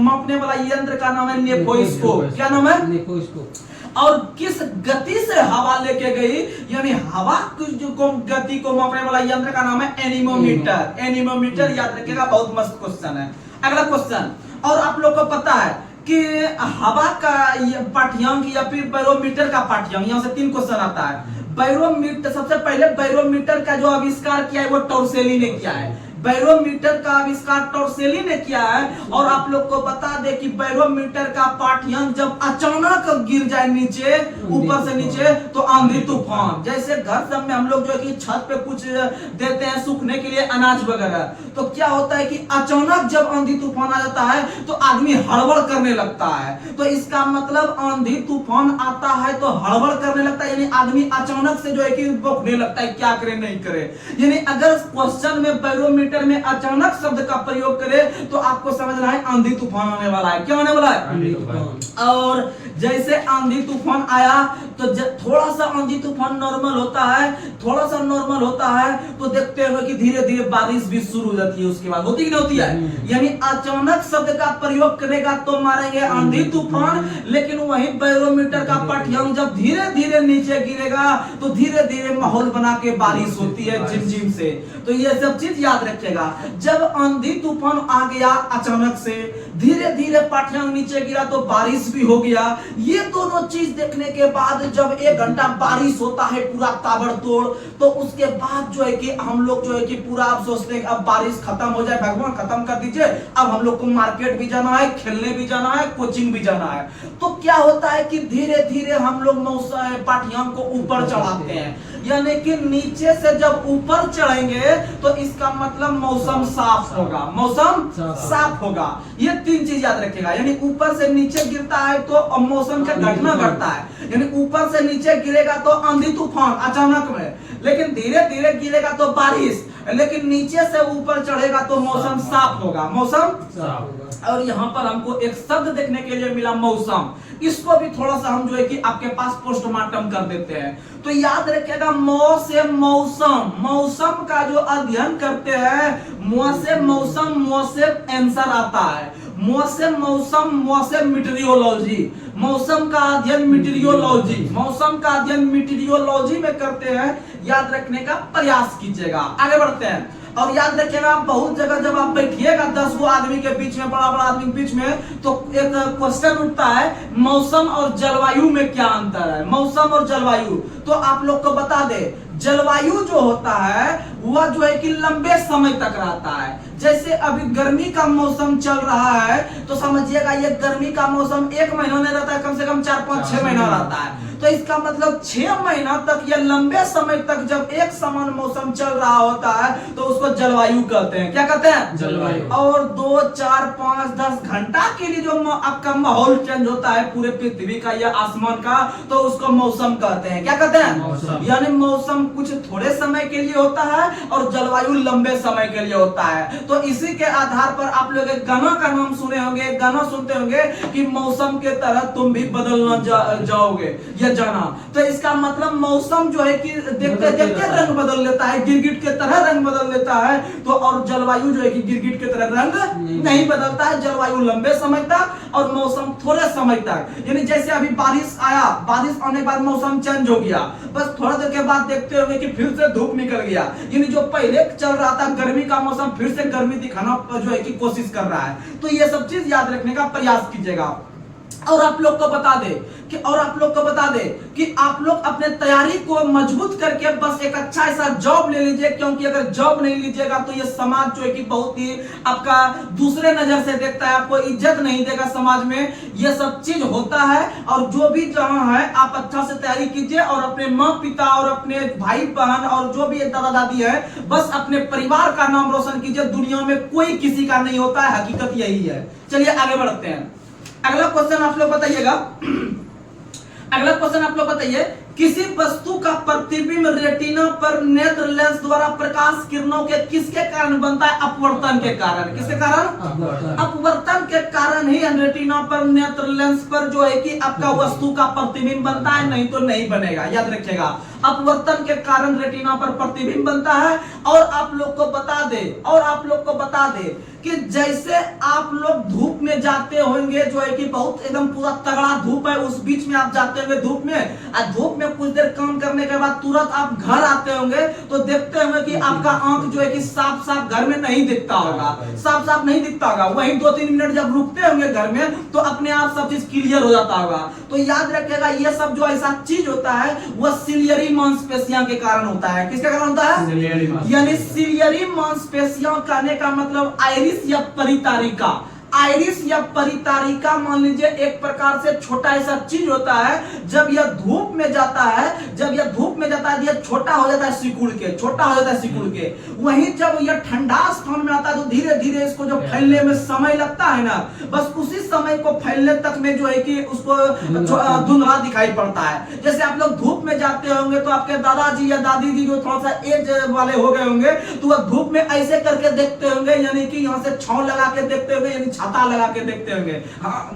मापने वाला यंत्र का नाम है नेफोस्कोप। क्या नाम है, नेफोस्कोप। और किस गति से हवा लेके गई, यानी हवा की जो गति को मापने वाला यंत्र का नाम है एनीमोमीटर, एनीमोमीटर। याद रखिएगा, बहुत मस्त क्वेश्चन है। अगला क्वेश्चन, और आप लोग को पता है कि हवा का पाठ्यांक या फिर बैरोमीटर का पाठ्यांक, यहाँ से 3 क्वेश्चन आता है। बैरोमीटर, सबसे पहले बैरोमीटर का जो आविष्कार किया है वो टॉर्सेली ने किया है, बैरोमीटर का आविष्कार टॉर्सेली ने किया है। और आप लोग को बता दे कि बैरोमीटर का पाठ्यांक जब अचानक गिर जाए नीचे, ऊपर से नीचे, तो आंधी तूफान, जैसे घर सब में हम लोग जो है कि छत पे कुछ देते हैं सूखने के लिए अनाज वगैरह, तो क्या होता है कि अचानक जब आंधी तूफान आ जाता है तो आदमी हड़बड़ करने लगता है। तो इसका मतलब आंधी तूफान आता है तो हड़बड़ करने लगता है, यानी आदमी अचानक से जो है कि बौखने लगता है, क्या करे नहीं करे। यानी अगर क्वेश्चन में बैरोमीटर बैरोमीटर में अचानक शब्द का प्रयोग करें तो आपको समझना है आंधी तूफान आने वाला है। क्या होने वाला है? आंधी तूफान। और जैसे आंधी तूफान आया तो थोड़ा सा आंधी तूफान नॉर्मल होता है, थोड़ा सा नॉर्मल होता है तो देखते हुए कि धीरे धीरे बारिश भी शुरू हो जाती है। उसके बाद होती कि नहीं होती है? यानी अचानक शब्द का प्रयोग करेगा तो मारेंगे आंधी तूफान, लेकिन वही बैरोमीटर का पाठ्यांक जब धीरे धीरे नीचे गिरेगा तो धीरे धीरे माहौल बना के बारिश होती है झिमझिम से। तो ये सब चीज याद रखेगा। जब आंधी तूफान आ गया अचानक से, धीरे धीरे पाठ्यांक नीचे गिरा तो बारिश भी हो गया। ये दोनों चीज देखने के बाद जब 1 घंटा बारिश होता है पूरा ताबड़तोड़, तो उसके बाद जो है कि हम लोग जो है कि पूरा आप सोचते हैं कि अब बारिश खत्म हो जाए, भगवान खत्म कर दीजिए, अब हम लोग को मार्केट भी जाना है, खेलने भी जाना है, कोचिंग भी जाना है। तो क्या होता है कि धीरे धीरे हम लोग मौसम पाठ्यांक को ऊपर चढ़ाते हैं, यानी कि नीचे से जब ऊपर चढ़ेंगे तो इसका मतलब मौसम साफ होगा, मौसम साफ होगा। ये 3 चीज याद रखेगा। यानी ऊपर से नीचे गिरता है तो मौसम का घटना घटता है, यानी ऊपर से नीचे गिरेगा तो आंधी तूफान अचानक में, लेकिन धीरे धीरे गिरेगा तो बारिश, लेकिन नीचे से ऊपर चढ़ेगा तो मौसम साफ होगा, मौसम साफ होगा। और यहाँ पर हमको एक शब्द देखने के लिए मिला मौसम, इसको भी थोड़ा सा हम जो है कि आपके पास पोस्टमार्टम कर देते हैं। तो याद रखिएगा मौ से मौसम, मौसम का जो अध्ययन करते हैं, मौ से मौसम, मौ से आंसर आता है, मौ से मौसम, मौ से मीटरियोलॉजी, मौसम का अध्ययन मीटरियोलॉजी, मौसम का अध्ययन मीटरियोलॉजी में करते हैं। याद रखने का प्रयास कीजिएगा। आगे बढ़ते हैं और याद रखिएगा बहुत जगह जब आप बैठिएगा 10 गो आदमी के बीच में, बड़ा बड़ा आदमी के बीच में, तो एक क्वेश्चन उठता है मौसम और जलवायु में क्या अंतर है। मौसम और जलवायु, तो आप लोग को बता दे, जलवायु जो होता है वह जो है कि लंबे समय तक रहता है। जैसे अभी गर्मी का मौसम चल रहा है तो समझिएगा ये गर्मी का मौसम 1 महीना नहीं रहता है, कम से कम 4, 5, 6 महीना रहता है। तो इसका मतलब 6 महीना तक या लंबे समय तक जब एक समान मौसम चल रहा होता है तो उसको जलवायु कहते हैं। क्या कहते हैं? जलवायु। और 2, 4, 5, 10 घंटा के लिए जो आपका माहौल चेंज होता है पूरे पृथ्वी का या आसमान का, तो उसको मौसम कहते हैं। क्या कहते हैं? यानी मौसम कुछ थोड़े समय के लिए होता है और जलवायु लंबे समय के लिए होता है। तो इसी के आधार पर आप लोग एक गाना का नाम सुने होंगे, गाना सुनते होंगे कि मौसम के तरह तुम भी बदलना जाओगे, ये जाना। तो इसका मतलब मौसम जो है कि देखते देखते रंग बदल लेता है, गिरगिट के तरह रंग बदल लेता है। तो और जलवायु जो है कि गिरगिट के तरह रंग नहीं बदलता है। जलवायु लंबे समय तक और मौसम थोड़े समय तक। यानी जैसे अभी बारिश आया, बारिश आने के बाद मौसम चेंज हो गया, बस थोड़ा देर के बाद देखते होंगे कि फिर से धूप निकल गया। यानी जो पहले चल रहा था गर्मी का मौसम फिर से गर्मी दिखाना जो है कि कोशिश कर रहा है। तो ये सब चीज याद रखने का प्रयास कीजिएगा। और आप लोग को बता दे कि आप लोग अपने तैयारी को मजबूत करके बस एक अच्छा ऐसा जॉब ले लीजिए, क्योंकि अगर जॉब नहीं लीजिएगा तो ये समाज जो है कि बहुत ही आपका दूसरे नजर से देखता है, आपको इज्जत नहीं देगा समाज में। ये सब चीज होता है। और जो भी जहां है आप अच्छा से तैयारी कीजिए और अपने माँ पिता और अपने भाई बहन और जो भी दादा दादी है, बस अपने परिवार का नाम रोशन कीजिए। दुनिया में कोई किसी का नहीं होता है, हकीकत यही है। चलिए आगे बढ़ते हैं। अगला क्वेश्चन आप लोग बताइएगा। अगला क्वेश्चन आप लोग बताइए, किसी वस्तु का प्रतिबिंब रेटिना पर नेत्र लेंस द्वारा प्रकाश किरणों के किसके कारण बनता है? अपवर्तन के कारण। किसके कारण? अपवर्तन के कारण ही रेटिना पर नेत्र लेंस पर जो है कि आपका वस्तु का प्रतिबिंब बनता है, नहीं तो नहीं बनेगा। याद रखिएगा अपवर्तन के कारण रेटिना पर प्रतिबिंब बनता है। और आप लोग को बता दे कि जैसे आप लोग धूप में जाते होंगे, जो है कि बहुत एकदम पूरा तगड़ा धूप है, उस बीच में आप जाते होंगे धूप में, धूप में कुछ देर काम करने के बाद तुरंत आप घर आते होंगे तो देखते होंगे कि आपका आंख जो है कि साफ साफ घर में नहीं दिखता होगा, साफ साफ नहीं दिखता होगा। वहीं 2-3 मिनट जब रुकते होंगे घर में तो अपने आप सब चीज क्लियर हो जाता होगा। तो याद रखिएगा ये सब जो ऐसा चीज होता है वह सिलियरी मांसपेशियों के कारण होता है। किसके कारण होता है? यानी सिलियरी मांसपेशियों कहने का मतलब आइरिस या परितारिका। आइरिस या परितारिका मान लीजिए एक प्रकार से छोटा ऐसा चीज होता है, जब यह धूप में जाता है, जब यह धूप में जाता है यह छोटा हो जाता है सिकुड़ के, छोटा हो जाता है सिकुड़ के। वहीं जब यह ठंडा स्थान में आता है तो धीरे धीरे इसको जो फैलने में समय लगता है ना, बस उसी समय को फैलने तक में जो है कि उसको धुंधला दिखाई पड़ता है। जैसे आप लोग धूप में जाते होंगे तो आपके दादाजी या दादी जी जो थोड़ा सा एज वाले हो गए होंगे तो वह धूप में ऐसे करके देखते होंगे, यानी कि यहाँ से छांव लगा के देखते होंगे, यानी छाता लगा के देखते होंगे,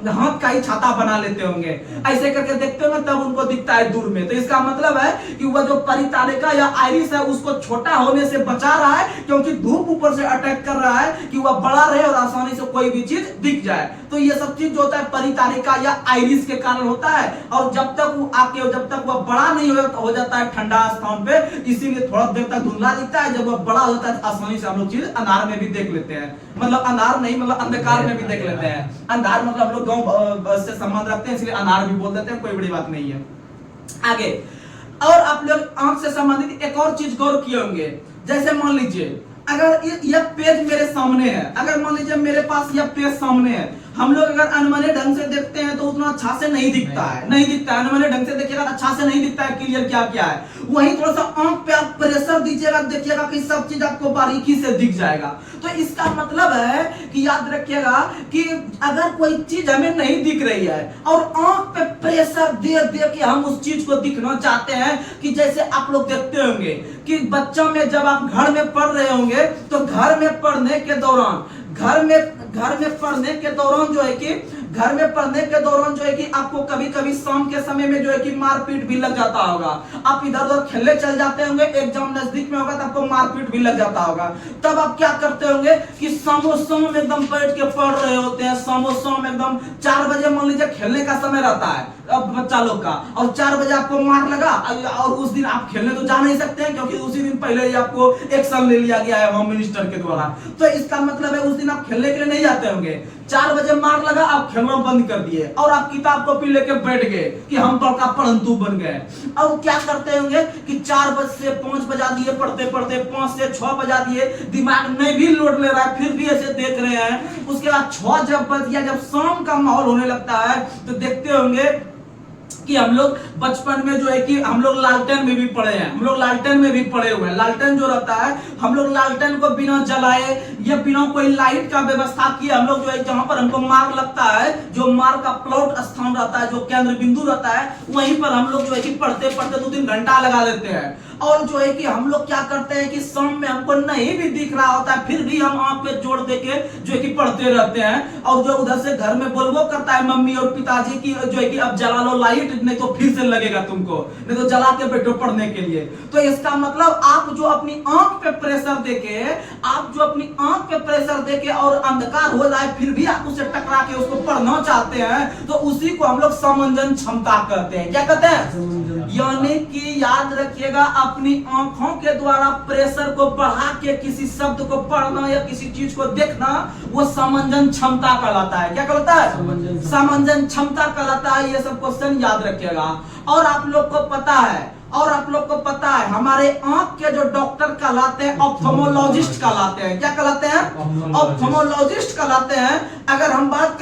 हाथ का ही छाता बना लेते होंगे, ऐसे करके देखते होंगे तब उनको दिखता है दूर में। तो इसका मतलब है कि वह जो परितारिका या आइरिस है उसको छोटा होने से बचा रहा है, क्योंकि धूप ऊपर से अटैक कर रहा है कि वह बड़ा रहे और आसानी से कोई भी चीज दिख जाए। तो ये सब चीज जो होता है परितारिका या आइरिस के कारण होता है। और जब तक वो आके, जब तक वह बड़ा नहीं हो जाता है ठंडा स्थान पे, इसीलिए थोड़ा देर तक धुंधला दिखता है। जब वह बड़ा हो जाता है आसानी से हम लोग चीज अनार में भी देख लेते हैं, मतलब अनार नहीं, मतलब अंधकार में भी देख लेते हैं। अंधार मतलब हम लोग गांव से संबंध रखते हैं इसलिए अनार भी बोल देते हैं, कोई बड़ी बात नहीं है। आगे और आप लोग आंख से संबंधित एक और चीज गौर किए होंगे, जैसे मान लीजिए अगर यह पेज मेरे सामने है, अगर मान लीजिए मेरे पास यह पेज सामने है, हम लोग अगर अनमने ढंग से देखते हैं तो उतना अच्छा से नहीं दिखता है, नहीं दिखता है। अनमने ढंग से देखिएगा अच्छा से नहीं दिखता है क्लियर क्या क्या है। वहीं थोड़ा सा आंख पे आप प्रेशर दीजिएगा, देखिएगा कि सब चीज आपको बारीकी से दिख जाएगा। तो इसका मतलब है कि याद रखिएगा कि अगर कोई चीज हमें नहीं दिख रही है और आंख पे प्रेशर दे दे के हम उस चीज को दिखना चाहते हैं, कि जैसे आप लोग देखते होंगे कि बच्चों में जब आप घर में पढ़ रहे होंगे तो घर में पढ़ने के दौरान पढ़ने के दौरान जो है कि घर में पढ़ने के दौरान जो है कि आपको कभी कभी शाम के समय में जो है कि मारपीट भी लग जाता होगा। आप इधर उधर खेलने चल जाते होंगे, एग्जाम नजदीक में होगा तो आपको मारपीट भी लग जाता होगा। तब आप क्या करते होंगे कि सामों में एकदम बैठ के पढ़ रहे होते हैं, सामों में एकदम 4 बजे मान लीजिए खेलने का समय रहता है अब बच्चा लोग का, और 4 बजे आपको मार लगा और उस दिन आप खेलने तो जा नहीं सकते हैं क्योंकि उसी दिन पहले ही आपको एक्शन ले लिया गया है होम मिनिस्टर के द्वारा। तो इसका मतलब है उस दिन आप खेलने के लिए नहीं जाते होंगे। 4 बजे मार लगा, आप खेलना बंद कर दिए और आप किताब कॉपी लेके बैठ गए कि हम बड़का पढ़ंतु बन गए। अब क्या करते होंगे कि 4 बजे से 5 बजा दिए पढ़ते पढ़ते, 5 से 6 बजा दिए, दिमाग में भी लोड ले रहा है फिर भी ऐसे देख रहे हैं। उसके बाद 6 जब बज गया, जब शाम का माहौल होने लगता है तो देखते होंगे कि हम लोग बचपन में जो है कि हम लोग लालटेन में भी पढ़े हैं, हम लोग लालटेन में भी पढ़े हुए हैं। लालटेन जो रहता है हम लोग लालटेन को बिना जलाए या बिना कोई लाइट का व्यवस्था किए हम लोग जो है जहां पर हमको मार लगता है, जो मार का प्लॉट स्थान रहता है, जो केंद्र बिंदु रहता है, वहीं पर हम लोग जो है कि पढ़ते पढ़ते 2-3 घंटा लगा देते हैं। और जो है कि हम लोग क्या करते हैं कि शाम में हमको नहीं भी दिख रहा होता है फिर भी हम आंख पे जोड़ देके जो है कि पढ़ते रहते हैं। और जो उधर से घर में बोलबो करता है मम्मी और पिताजी की जो है कि अब जला लो लाइट, नहीं तो फिर से लगेगा तुमको, नहीं तो जला के बैठो पढ़ने के लिए। तो इसका मतलब आप जो अपनी आंख पे प्रेशर देके, आप जो अपनी आंख पे प्रेशर देके और अंधकार हो जाए फिर भी आप उसे टकरा के उसको पढ़ना चाहते हैं, तो उसी को हम लोग समंजन क्षमता कहते हैं। क्या कहते हैं? यानी कि याद रखिएगा अपनी आंखों के द्वारा प्रेशर को बढ़ा के किसी शब्द को पढ़ना या किसी चीज को देखना, वो समंजन क्षमता कहलाता है। क्या कहलाता है? समंजन क्षमता कहलाता है। ये सब क्वेश्चन याद रखिएगा। और आप लोग को पता है हमारे आंख के जो डॉक्टर कहलाते हैं ऑप्थेल्मोलॉजिस्ट कहलाते हैं। क्या कहलाते हैं? ऑप्थेल्मोलॉजिस्ट कहलाते हैं। अगर हम बात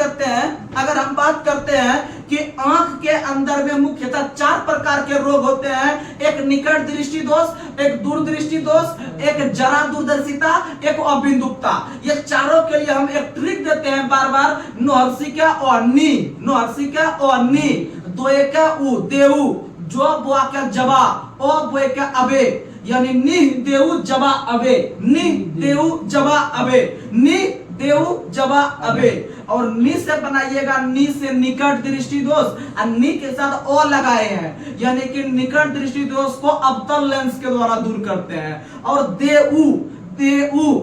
करते हैं कि आंख के अंदर में मुख्यतः 4 प्रकार के रोग होते हैं। एक निकट दृष्टि दोष, एक दूरदृष्टि दोष, एक जरा दूरदर्शिता, एक अबिंदुकता। ये चारों के लिए हम एक ट्रिक देते हैं बार बार, नोहर्सिका और नी, नोहर्सिका और नी, दोएका उ देऊ, जो बुआ का जबा, ओ बुए का अबे, यानी निह देऊ जबा अबे, निह देऊ जबा अबे, निह देऊ जबा अबे। और नी से बनाइएगा, नी से निकट दृष्टि दोष, और नी के साथ ओ लगाए हैं, यानी कि निकट दृष्टि दोष को अवतल लेंस के द्वारा दूर करते हैं। और देऊ, देऊ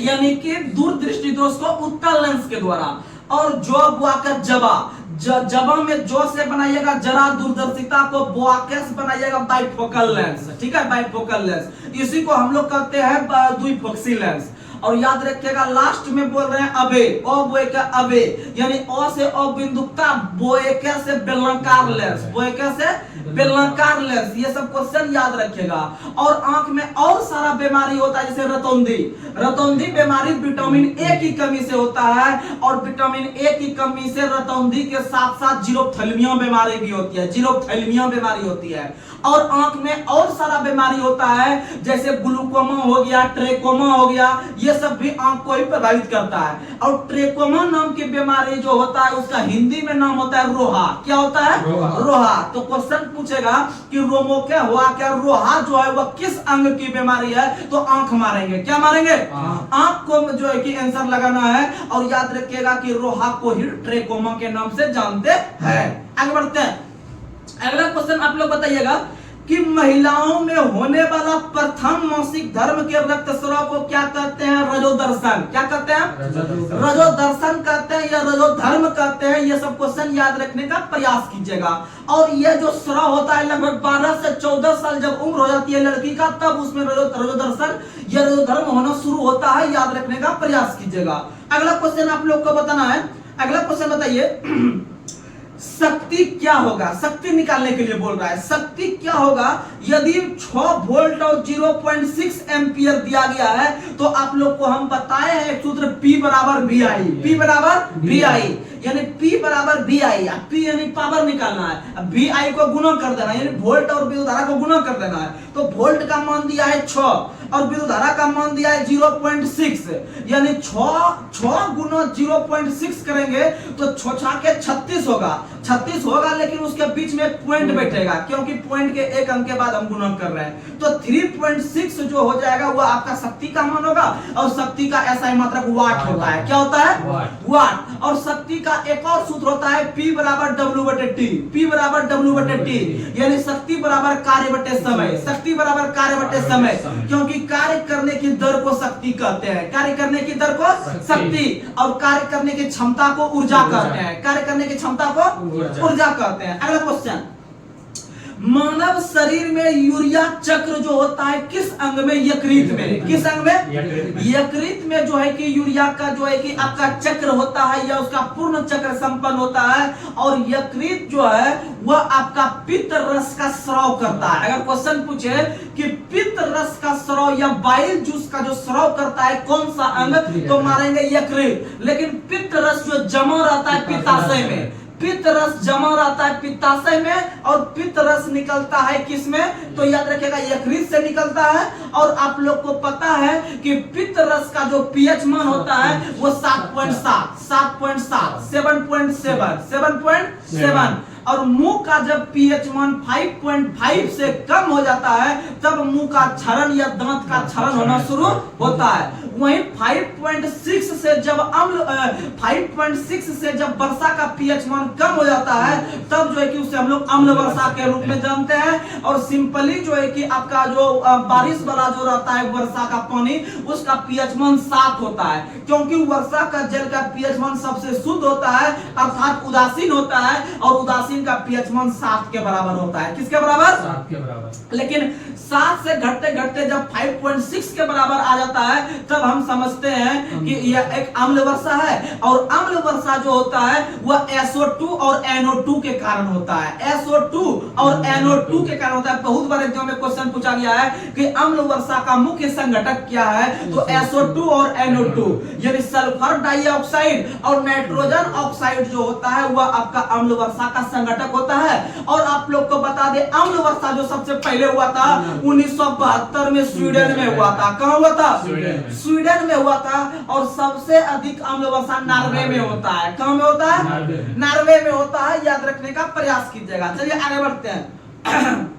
यानी कि दूर दृष्टि दोष को उत्तल लेंस के द्वारा। और जो बुआ का जबा, जबा में जो से बनाइएगा जरा दूरदर्शिता को, बोआकेस बनाइएगा बाइफोकल लेंस। ठीक है, बाइफोकल लेंस। इसी को हम लोग कहते हैं द्विफोक्सी लेंस। और याद रखिएगा लास्ट में बोल रहे हैं अबे, ओ बोए का अबे, यानी ओ से ओ बिंदुकता, बोएके से बेलनाकार लेंस, बोएके से बेलनाकार लेंस, ये सब क्वेश्चन याद रखिएगा। और आंख में और सारा बीमारी होता है जैसे रतौंधी, रतौंधी बीमारी विटामिन ए की कमी से होता है, और विटामिन ए की कमी से रतौंधी के साथ साथ जीरोप्थेल्मिया बीमारी भी होती है, जीरोप्थेल्मिया बीमारी होती है। और आंख में और सारा बीमारी होता है जैसे ग्लूकोमा हो गया, ट्रेकोमा हो गया, ये सब भी आंख को ही प्रभावित करता है। और ट्रेकोमा नाम की बीमारी जो होता है उसका हिंदी में नाम होता है रोहा। क्या होता है? रोहा। तो क्वेश्चन पूछेगा कि रोमो क्या हुआ, क्या रोहा जो है वह किस अंग की बीमारी है, तो आंख मारेंगे। क्या मारेंगे? आंख को जो है कि आंसर लगाना है। और याद रखिएगा कि रोहा को ही ट्रेकोमा के नाम से जानते हैं। आगे बढ़ते हैं, अगला क्वेश्चन आप लोग बताइएगा कि महिलाओं में होने वाला प्रथम मासिक धर्म के रक्तस्राव को क्या कहते हैं? रजोदर्शन। क्या कहते हैं? रजोदर्शन कहते हैं या रजोधर्म कहते हैं। ये सब क्वेश्चन याद रखने का प्रयास कीजिएगा। और ये जो स्राव होता है लगभग 12 से 14 साल जब उम्र हो जाती है लड़की का, तब उसमें रजोदर्शन या रजोधर्म होना शुरू होता है। याद रखने का प्रयास कीजिएगा। अगला क्वेश्चन आप लोग को बताना है। अगला क्वेश्चन बताइए, शक्ति क्या होगा? शक्ति निकालने के लिए बोल रहा है। शक्ति क्या होगा यदि 6 वोल्ट और 0.6 एम्पियर दिया गया है? तो आप लोग को हम बताए हैं एक सूत्र P बराबर VI, P बराबर VI, यानी P बराबर VI। P यानी पावर निकालना है, VI को गुना कर देना, यानी वोल्ट और विद्युत धारा को गुना कर देना है। तो वोल्ट का मान दिया है 6 और विद्युत धारा का मान दिया है 0.6, यानी 6 गुना 0.6 करेंगे तो 6 के 36 होगा, 36 होगा। लेकिन उसके बीच में एक पॉइंट बैठेगा क्योंकि पॉइंट के एक अंक के बाद हम गुणा कर रहे हैं। तो 3.6 जो हो जाएगा वो आपका शक्ति का मान होगा। और शक्ति का SI मात्रक वाट होता है। क्या होता है? वाट। और शक्ति का एक और सूत्र होता है P बराबर W/T, P बराबर W/T, यानी शक्ति बराबर कार्य बटे समय, शक्ति बराबर कार्य बटे समय। क्योंकि कार्य करने की दर को शक्ति कहते हैं, कार्य करने की दर को शक्ति, और कार्य करने की क्षमता को ऊर्जा कहते हैं, कार्य करने की क्षमता को ऊर्जा कहते हैं। अगला क्वेश्चन, मानव शरीर में यूरिया चक्र जो होता है किस अंग में? यकृत में। किस अंग में? यकृत में जो है कि यूरिया का जो है कि आपका चक्र होता है या उसका पूर्ण चक्र संपन्न होता है। और यकृत जो है वह आपका पित्त रस का स्राव करता है। अगर क्वेश्चन पूछे कि पित्त रस का स्राव या बाइल जूस का जो स्राव करता है कौन सा अंग, तो मारेंगे यकृत। लेकिन पित्त रस जो जमा रहता है पित्ताशय में, पित्त रस जमा रहता है पित्ताशय में, और पित्त रस निकलता है किसमें? तो याद रखिएगा यकृत से निकलता है। और आप लोग को पता है कि पित्त रस का जो पीएच मान होता है वो 7.7, 7.7, 7.7। और मुंह का जब पीएच मान 5.5 से कम हो जाता है तब मुंह का क्षरण या दांत का क्षरण होना शुरू होता है। वहीं 5.6 से जब 5.6 से जब वर्षा का पीएच मान कम हो जाता है तब जो है कि उसे हम लोग अम्ल वर्षा के रूप में जानते हैं। और सिंपली जो है कि आपका जो बारिश वाला जो रहता है वर्षा का पानी, उसका पीएच मान 7 होता है, क्योंकि वर्षा का जल का पीएच मान सबसे शुद्ध होता है, अर्थात उदासीन होता है। और उदासीन का पीएच मान 7 के बराबर होता है। किसके बराबर? 7 के बराबर। लेकिन 7 से घटते घटते जब 5.6 के बराबर आ जाता है तब हम समझते हैं कि यह एक अम्ल वर्षा है। और अम्ल वर्षा जो होता है वह SO2 और NO2 के कारण होता है, SO2 और NO2 के कारण होता है। बहुत बार एग्जाम में क्वेश्चन पूछा गया है कि अम्ल वर्षा का मुख्य संघटक क्या है, तो SO2 और NO2, यानी सल्फर डाइऑक्साइड और नाइट्रोजन ऑक्साइड जो होता है वह आपका अम्ल वर्षा का संघटक होता है। और आप लोग को बता दें अम्ल वर्षा जो सबसे पहले हुआ था 1972 में स्वीडन में हुआ था। कहां हुआ था? स्वीडन में हुआ था। और सबसे अधिक अम्ल वर्षा नॉर्वे में होता है। कहां में होता है? नॉर्वे में होता है। याद रखने का प्रयास कीजिएगा। चलिए आगे बढ़ते हैं।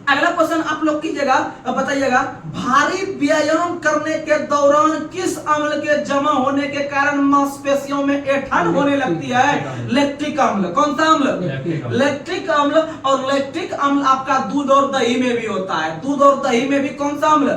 अगला क्वेश्चन आप लोग कीजिएगा, बताइएगा, भारी व्यायाम करने के दौरान किस अम्ल के जमा होने के कारण मांसपेशियों में ऐंठन होने लगती है? लैक्टिक अम्ल। कौन सा अम्ल? लैक्टिक अम्ल। और लैक्टिक अम्ल आपका दूध और दही में भी होता है। दूध और दही में भी कौन सा अम्ल?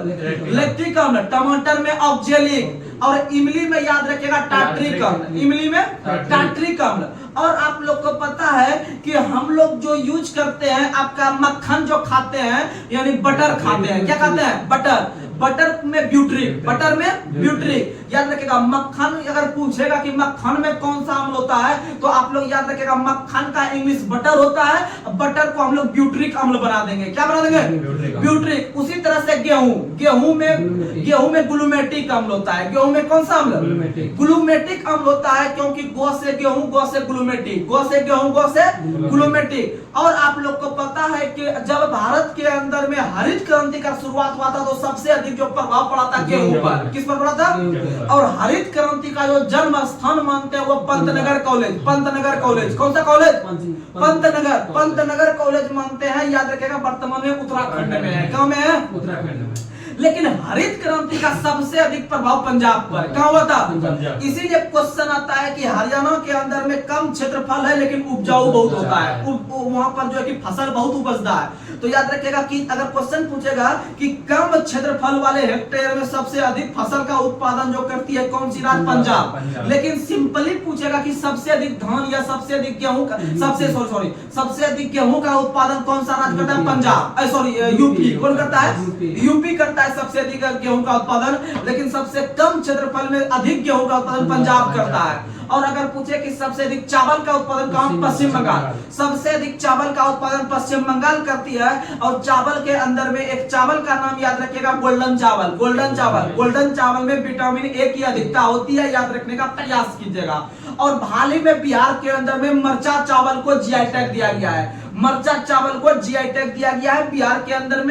लैक्टिक अम्ल। टमाटर में ऑक्जेलिक, और इमली में याद रखिएगा टार्ट्रिक अम्ल, इमली में टार्ट्रिक अम्ल। और आप लोग को पता है कि हम लोग जो यूज करते हैं आपका मक्खन जो खाते हैं यानी बटर खाते हैं। क्या खाते हैं? बटर। बटर में ब्यूट्रिक, बटर में ब्यूट्रिक। याद रखिएगा मक्खन अगर पूछेगा कि मक्खन में कौन सा अम्ल होता है तो आप लोग याद रखिएगा मक्खन का इंग्लिश बटर होता है, बटर को हम लोग ब्यूट्रिक अम्ल बना देंगे। क्या बना देंगे? ब्यूट्रिक। उसी तरह से गेहूं में ग्लूमेटिक अम्ल होता है। गेहूं में कौन सा अम्ल? ग्लूमेटिक अम्ल होता है, क्योंकि गौ से गेहूं, गौ से ग्लूमेटिक, गौ से गेहूं, गौ से ग्लूमेटिक। और आप लोग को पता है कि जब भारत के अंदर में हरित क्रांति का शुरुआत हुआ था तो सबसे अधिक जो प्रभाव पड़ा था गेहूं पर। किस पर पड़ा था? और हरित क्रांति का जो जन्म स्थान मानते हैं वो पंतनगर कॉलेज, पंतनगर कॉलेज। कौन सा कॉलेज? पंतनगर, पंतनगर कॉलेज मानते हैं। याद रखिएगा वर्तमान में उत्तराखंड में है। कहां में है? उत्तराखंड में। लेकिन हरित क्रांति का सबसे अधिक प्रभाव पंजाब पर। कहां हुआ था? इसीलिए क्वेश्चन आता है कि हरियाणा के अंदर में कम क्षेत्रफल है लेकिन उपजाऊ बहुत होता है, वहां पर जो है कि फसल बहुत उपजता है। तो याद रखिएगा कि अगर क्वेश्चन पूछेगा कि कम क्षेत्रफल वाले हेक्टेयर में सबसे अधिक फसल का उत्पादन जो करती है कौन सी राज्य? पंजाब। लेकिन सिंपली पूछेगा कि सबसे अधिक धान या सबसे अधिक गेहूं का, सबसे अधिक गेहूं का उत्पादन कौन सा राज्य करता है? Punjab, sorry UP. कौन करता है? यूपी करता है सबसे अधिक गेहूं का उत्पादन, लेकिन सबसे कम क्षेत्रफल में अधिक गेहूं का उत्पादन पंजाब करता है। और अगर पूछे कि सबसे अधिक चावल का उत्पादन कहां? पश्चिम बंगाल। सबसे अधिक चावल का उत्पादन पश्चिम बंगाल करती है। और चावल के अंदर में एक चावल का नाम याद रखिएगा, गोल्डन चावल। गोल्डन चावल, गोल्डन चावल में विटामिन ए की अधिकता होती है, याद रखने का प्रयास कीजिएगा। और हाल ही में बिहार के अंदर में मरचा चावल को जीआई टैग दिया गया है। मरचा चावल को जीआई टैग दिया गया है बिहार के अंदर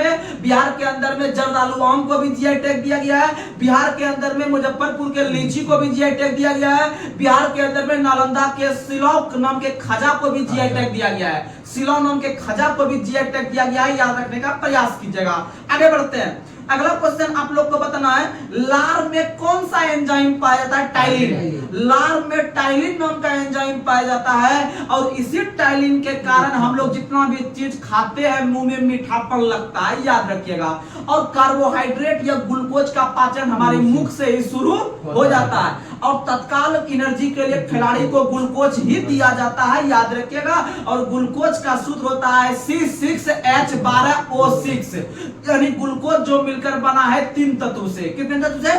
में जर्दालू आम को भी जीआई टैग दिया गया है। बिहार के अंदर में मुजफ्फरपुर के लीची को भी जीआई टैग दिया गया है। बिहार के अंदर में नालंदा के सिलौक नाम के खजा को भी जीआई टैग दिया गया है। सिलौ नाम के खजा को भी जीआई टैग दिया गया है, याद रखने का प्रयास कीजिएगा। आगे बढ़ते हैं। अगला क्वेश्चन आप लोग को बताना है, लार में कौन सा एंजाइम पाया जाता है? टाइलिन। लार में टाइलिन नाम का एंजाइम पाया जाता है। और इसी टाइलिन के कारण हम लोग जितना भी चीज खाते हैं मुंह में मीठापन लगता है, याद रखिएगा। और कार्बोहाइड्रेट या ग्लूकोज का पाचन हमारे मुख से ही शुरू हो जाता है। और तत्काल एनर्जी के लिए खिलाड़ी को ग्लूकोज ही दिया जाता है, याद रखिएगा। और ग्लूकोज का सूत्र होता है C6H12O6, यानी ग्लूकोज जो मिलकर बना है 3 तत्व से। कितने तत्व से?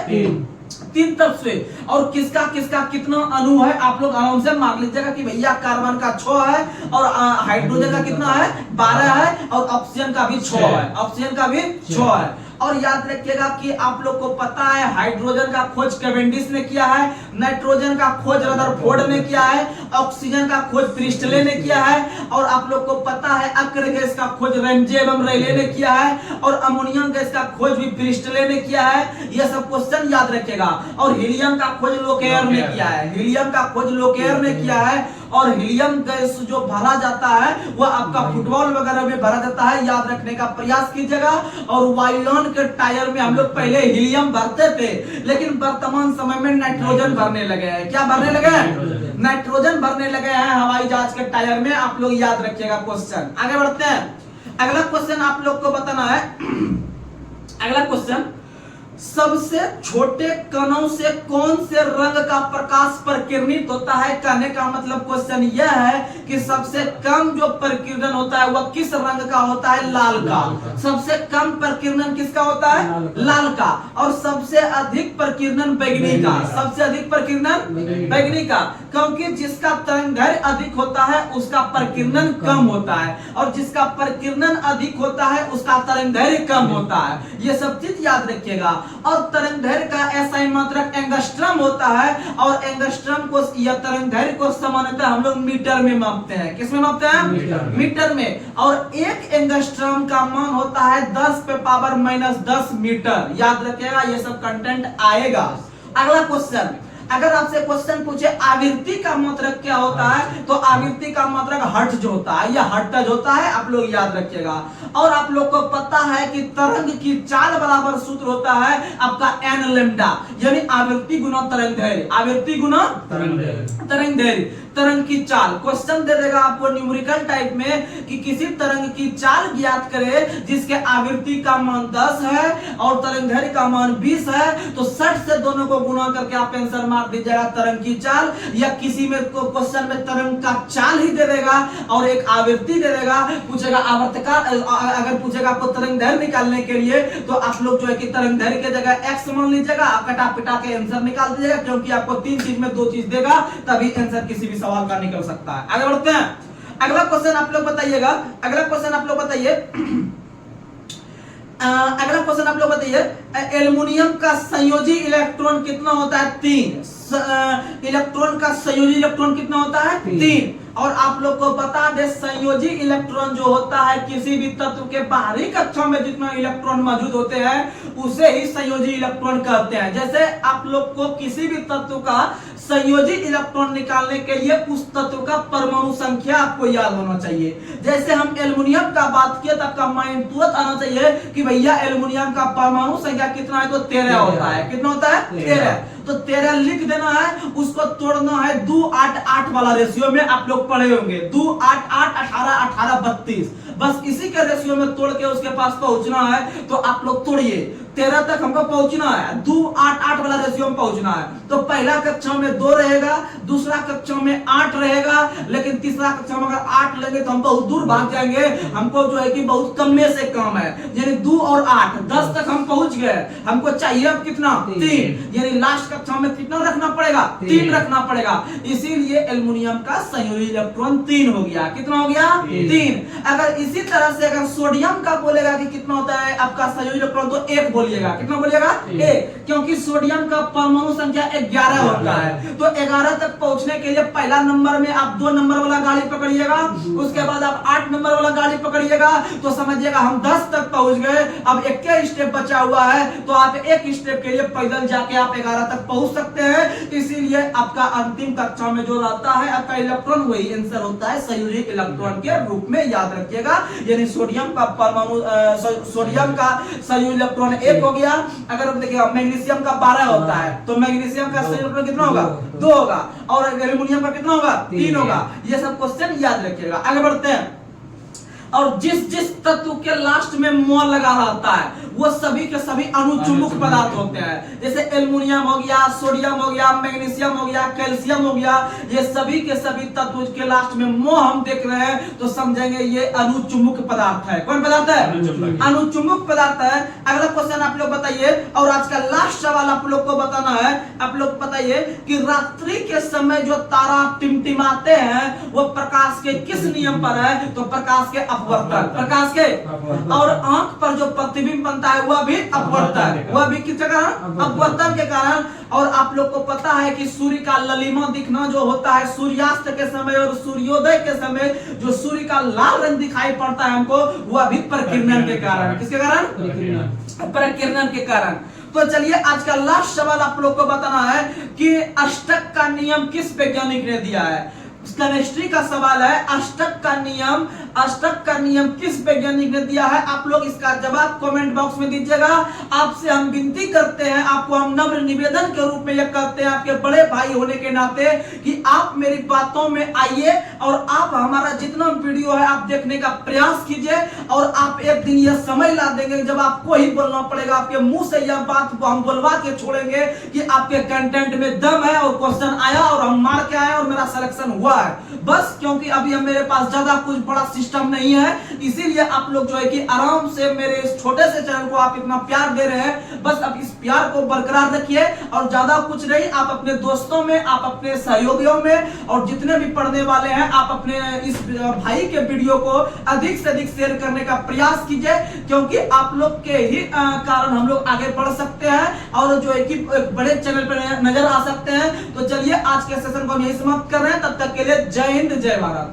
3 तत्व से। और किसका किसका कितना अणु है आप लोग आराम से मान लीजिएगा कि भैया कार्बन का 6 है और हाइड्रोजन का कितना है? 12 है। और ऑक्सीजन का भी 6 है, ऑक्सीजन का भी 6 है। और याद रखिएगा कि आप लोग को पता है हाइड्रोजन का खोज कैवेंडिश ने किया है, नाइट्रोजन का खोज रदरफोर्ड ने किया है, ऑक्सीजन का खोज प्रिस्टले ने किया है। और आप लोग को पता है अक्र गैस का खोज रैमजे एवं रेले ने किया है। और अमोनियम गैस का खोज भी प्रिस्टले ने किया है। यह सब क्वेश्चन याद रखिएगा। और हीलियम का खोज लोकेयर ने किया है, हीलियम का खोज लोकेयर ने किया है। और हीलियम गैस जो भरा जाता है वह आपका फुटबॉल वगैरह में भरा जाता है, याद रखने का प्रयास कीजिएगा। और वाइलॉन के टायर में हम लोग पहले हीलियम भरते थे, लेकिन वर्तमान समय में नाइट्रोजन भरने लगे हैं। क्या भरने लगे हैं? नाइट्रोजन भरने लगे हैं हवाई जहाज के टायर में। आप लोग याद रखिएगा क्वेश्चन। आगे बढ़ते हैं। अगला क्वेश्चन आप लोग को बताना है। अगला क्वेश्चन, सबसे छोटे कणों से कौन से रंग का प्रकाश प्रकीर्णित होता है? कहने का मतलब क्वेश्चन यह है कि सबसे कम जो प्रकीर्णन होता है वह किस रंग का होता है? लाल का। सबसे कम प्रकीर्णन किसका होता है? लाल का। और सबसे अधिक प्रकीर्णन बैगनी का। सबसे अधिक प्रकीर्णन बैगनी का, क्योंकि जिसका तरंगदैर्घ्य अधिक होता है उसका प्रकीर्णन कम होता है, और जिसका प्रकीर्णन अधिक होता है उसका तरंगदैर्घ्य कम होता है। ये सब चीज याद रखिएगा। और तरंगदैर्घ्य का एसआई मात्रक एंगस्ट्रम होता है। और एंगस्ट्रम को या तरंगदैर्घ्य को सामान्यतः हम लोग मीटर में मापते हैं। किसमें मापते हैं? मीटर में। और 1 एंगस्ट्रम का मान होता है 10⁻⁻10 मीटर। याद रखिएगा, ये सब कंटेंट आएगा। अगला क्वेश्चन, अगर आपसे क्वेश्चन पूछे आवृत्ति का मात्रक क्या होता है, तो आवृत्ति का मात्रक हर्ट्ज होता है या हर्ट्ज होता है, आप लोग याद रखिएगा। और आप लोग को पता है कि तरंग की चाल बराबर सूत्र होता है आपका n लैम्डा, यानी आवृत्ति गुना तरंगदैर्घ्य। आवृत्ति गुना तरंगदैर्घ्य। तरंग की चाल। क्वेश्चन दे देगा आपको न्यूमेरिकल टाइप में कि किसी तरंग की चाल ज्ञात करे जिसके आवृत्ति का मान 10 है और तरंगदैर्घ्य का मान 20 है, तो 60 से दोनों को गुणा करके आप आंसर मार दीजिएगा तरंग की चाल। या किसी में क्वेश्चन में तरंग का चाल ही दे देगा और एक आवृत्ति दे देगा, पूछेगा आवर्तकाल, अगर पूछेगा आपको तरंगदैर्घ्य निकालने के लिए तो आप लोग जो है कि तरंगदैर्घ्य की जगह x मान लीजिएगा, कटा पिटा के आंसर निकाल दीजिएगा, क्योंकि आपको 3 चीज में 2 चीज देगा तभी आंसर किसी भी सवाल का निकल सकता है। आगे बढ़ते हैं, अगला क्वेश्चन आप लोग बताइएगा। अगला क्वेश्चन आप लोग बताइए अगला क्वेश्चन आप लोग बताइए, एल्युमिनियम का संयोजी इलेक्ट्रॉन कितना होता है? 3। इलेक्ट्रॉन का संयोजी इलेक्ट्रॉन कितना होता है? 3। और आप लोग को बता दे संयोजी इलेक्ट्रॉन जो होता है किसी भी तत्व के बाहरी कक्षा में जितना इलेक्ट्रॉन मौजूद होते हैं उसे ही संयोजी इलेक्ट्रॉन कहते हैं। जैसे आप लोग को किसी भी तत्व का संयोजी इलेक्ट्रॉन निकालने के लिए उस तत्व का परमाणु संख्या आपको याद होना चाहिए। जैसे हम एल्युमिनियम का बात किए तो आपका माइंड तुरंत आना चाहिए कि भैया एल्युमिनियम का परमाणु संख्या कितना है, तो 13 होता है। कितना होता है? 13। तो 13 लिख देना है, उसको तोड़ना है 2 8 8 वाला रेशियो में, आप लोग पढ़े होंगे 2 8 8 18 18 32। बस इसी के रेशियो में तोड़ के उसके पास पहुंचना है। तो आप लोग तोड़िए, 13 तक हमको पहुंचना है, 2 8 8 वाला रेशियो में पहुंचना है। तो पहला कक्षा में 2 रहेगा, दूसरा कक्षा में 8 रहेगा, लेकिन तीसरा कक्षा में अगर 8 लेंगे तो हम बहुत दूर भाग जाएंगे, हमको जो है कि बहुत कम में से कम है, यानी 2 और 8 10 तक हम पहुंच गए। हमको चाहिए अब कितना? 3। यानी लास्ट कक्षा में कितना रखना पड़ेगा? 3 रखना पड़ेगा। इसीलिए एल्युमिनियम का संयोजी इलेक्ट्रॉन 3 हो गया। कितना हो गया? 3। अगर इसी तरह से अगर सोडियम का बोलेगा कि कितना होता है आपका संयोजी इलेक्ट्रॉन, तो 1 बोलिएगा। कितना बोलिएगा? 1, क्योंकि सोडियम का परमाणु संख्या 11 होता है। तो 11 तक पहुंचने के लिए पहला नंबर में आप 2 नंबर वाला गाड़ी पकड़िएगा, उसके बाद आप 8 नंबर वाला गाड़ी पकड़िएगा, तो समझिएगा हम 10 तक पहुंच गए। अब एक स्टेप बचा हुआ है, तो आप एक स्टेप के लिए पैदल जाके आप 11 तक पहुंच सकते हैं। इसीलिए आपका अंतिम कक्षा में जो रहता है आपका इलेक्ट्रॉन, वही आंसर होता है संयोजी इलेक्ट्रॉन के रूप में, याद रखिएगा। यानी सोडियम का परमाणु सोडियम का संयोजी इलेक्ट्रॉन 1 हो गया। अगर आप देखिएगा मैग्नीशियम का 12 होता है, तो मैग्नीशियम का संयोजी इलेक्ट्रॉन कितना होगा? 2 होगा। और एल्युमिनियम का कितना होगा? 3 होगा। ये सब क्वेश्चन याद रखिएगा। आगे बढ़ते हैं। और जिस जिस तत्व के लास्ट में मोल लगा रहता है वो सभी के सभी अणुचुंबक पदार्थ होते हैं। जैसे एल्युमिनियम हो गया, सोडियम हो गया, मैग्नीशियम हो गया, कैल्शियम हो गया, ये सभी के सभी तत्व के लास्ट में मोह हम देख रहे हैं तो समझेंगे ये अणुचुंबक पदार्थ है। कौन पदार्थ है? अणुचुंबक पदार्थ है। अगला क्वेश्चन आप लोग बताइए, और आज का लास्ट सवाल आप लोग को बताना है। आप लोग बताइए कि रात्रि के समय जो तारा टिमटिमाते हैं वो प्रकाश के किस नियम पर है? तो प्रकाश के अपवर्तन, प्रकाश के। और आंख पर जो प्रतिबिंब बनता है वह भी अपवर्तन, वह भी किसके कारण? अपवर्तन के कारण। और आप लोग को पता है कि सूर्य का ललिमा दिखना जो होता है सूर्यास्त के समय और सूर्योदय के समय, जो सूर्य का लाल रंग दिखाई पड़ता है हमको, वह भी प्रकिरणन के कारण। किसके कारण? प्रकिरणन के कारण। तो चलिए आज का लास्ट सवाल आप लोग को बताना है कि अष्टक का नियम किस वैज्ञानिक ने दिया है। केमिस्ट्री का सवाल है, अष्टक का नियम किस वैज्ञानिक ने दिया है? आप लोग इसका जवाब कमेंट बॉक्स में दीजिएगा। आपसे हम विनती करते हैं, आपको हम नम्र निवेदन के रूप में यह करते हैं आपके बड़े भाई होने के नाते, कि आप मेरी बातों में आइए और आप हमारा जितना वीडियो है आप देखने का प्रयास कीजिए। और आप एक दिन यह समय ला देंगे जब आपको ही बोलना पड़ेगा, आपके मुंह से यह बात को हम बोलवा के छोड़ेंगे कि आपके कंटेंट में दम है और क्वेश्चन आया और हम मार के आए और मेरा सिलेक्शन हुआ है। बस क्योंकि अभी हम मेरे पास ज्यादा कुछ बड़ा सिस्टम नहीं है, इसीलिए आप लोग जो है कि आराम से मेरे इस छोटे से चैनल को आप इतना प्यार दे रहे हैं। बस अब इस प्यार को बरकरार रखिए और ज्यादा कुछ नहीं, आप अपने दोस्तों में, आप अपने सहयोगियों में और जितने भी पढ़ने वाले हैं, आप अपने इस भाई के वीडियो को अधिक से अधिक शेयर करने का प्रयास कीजिए, क्योंकि आप लोग के ही कारण हम लोग आगे बढ़ सकते हैं और जो है कि बड़े चैनल पर नजर आ सकते हैं। तो चलिए आज के सेशन को हम यही समाप्त कर रहे हैं। तब तक के लिए जय हिंद, जय भारत।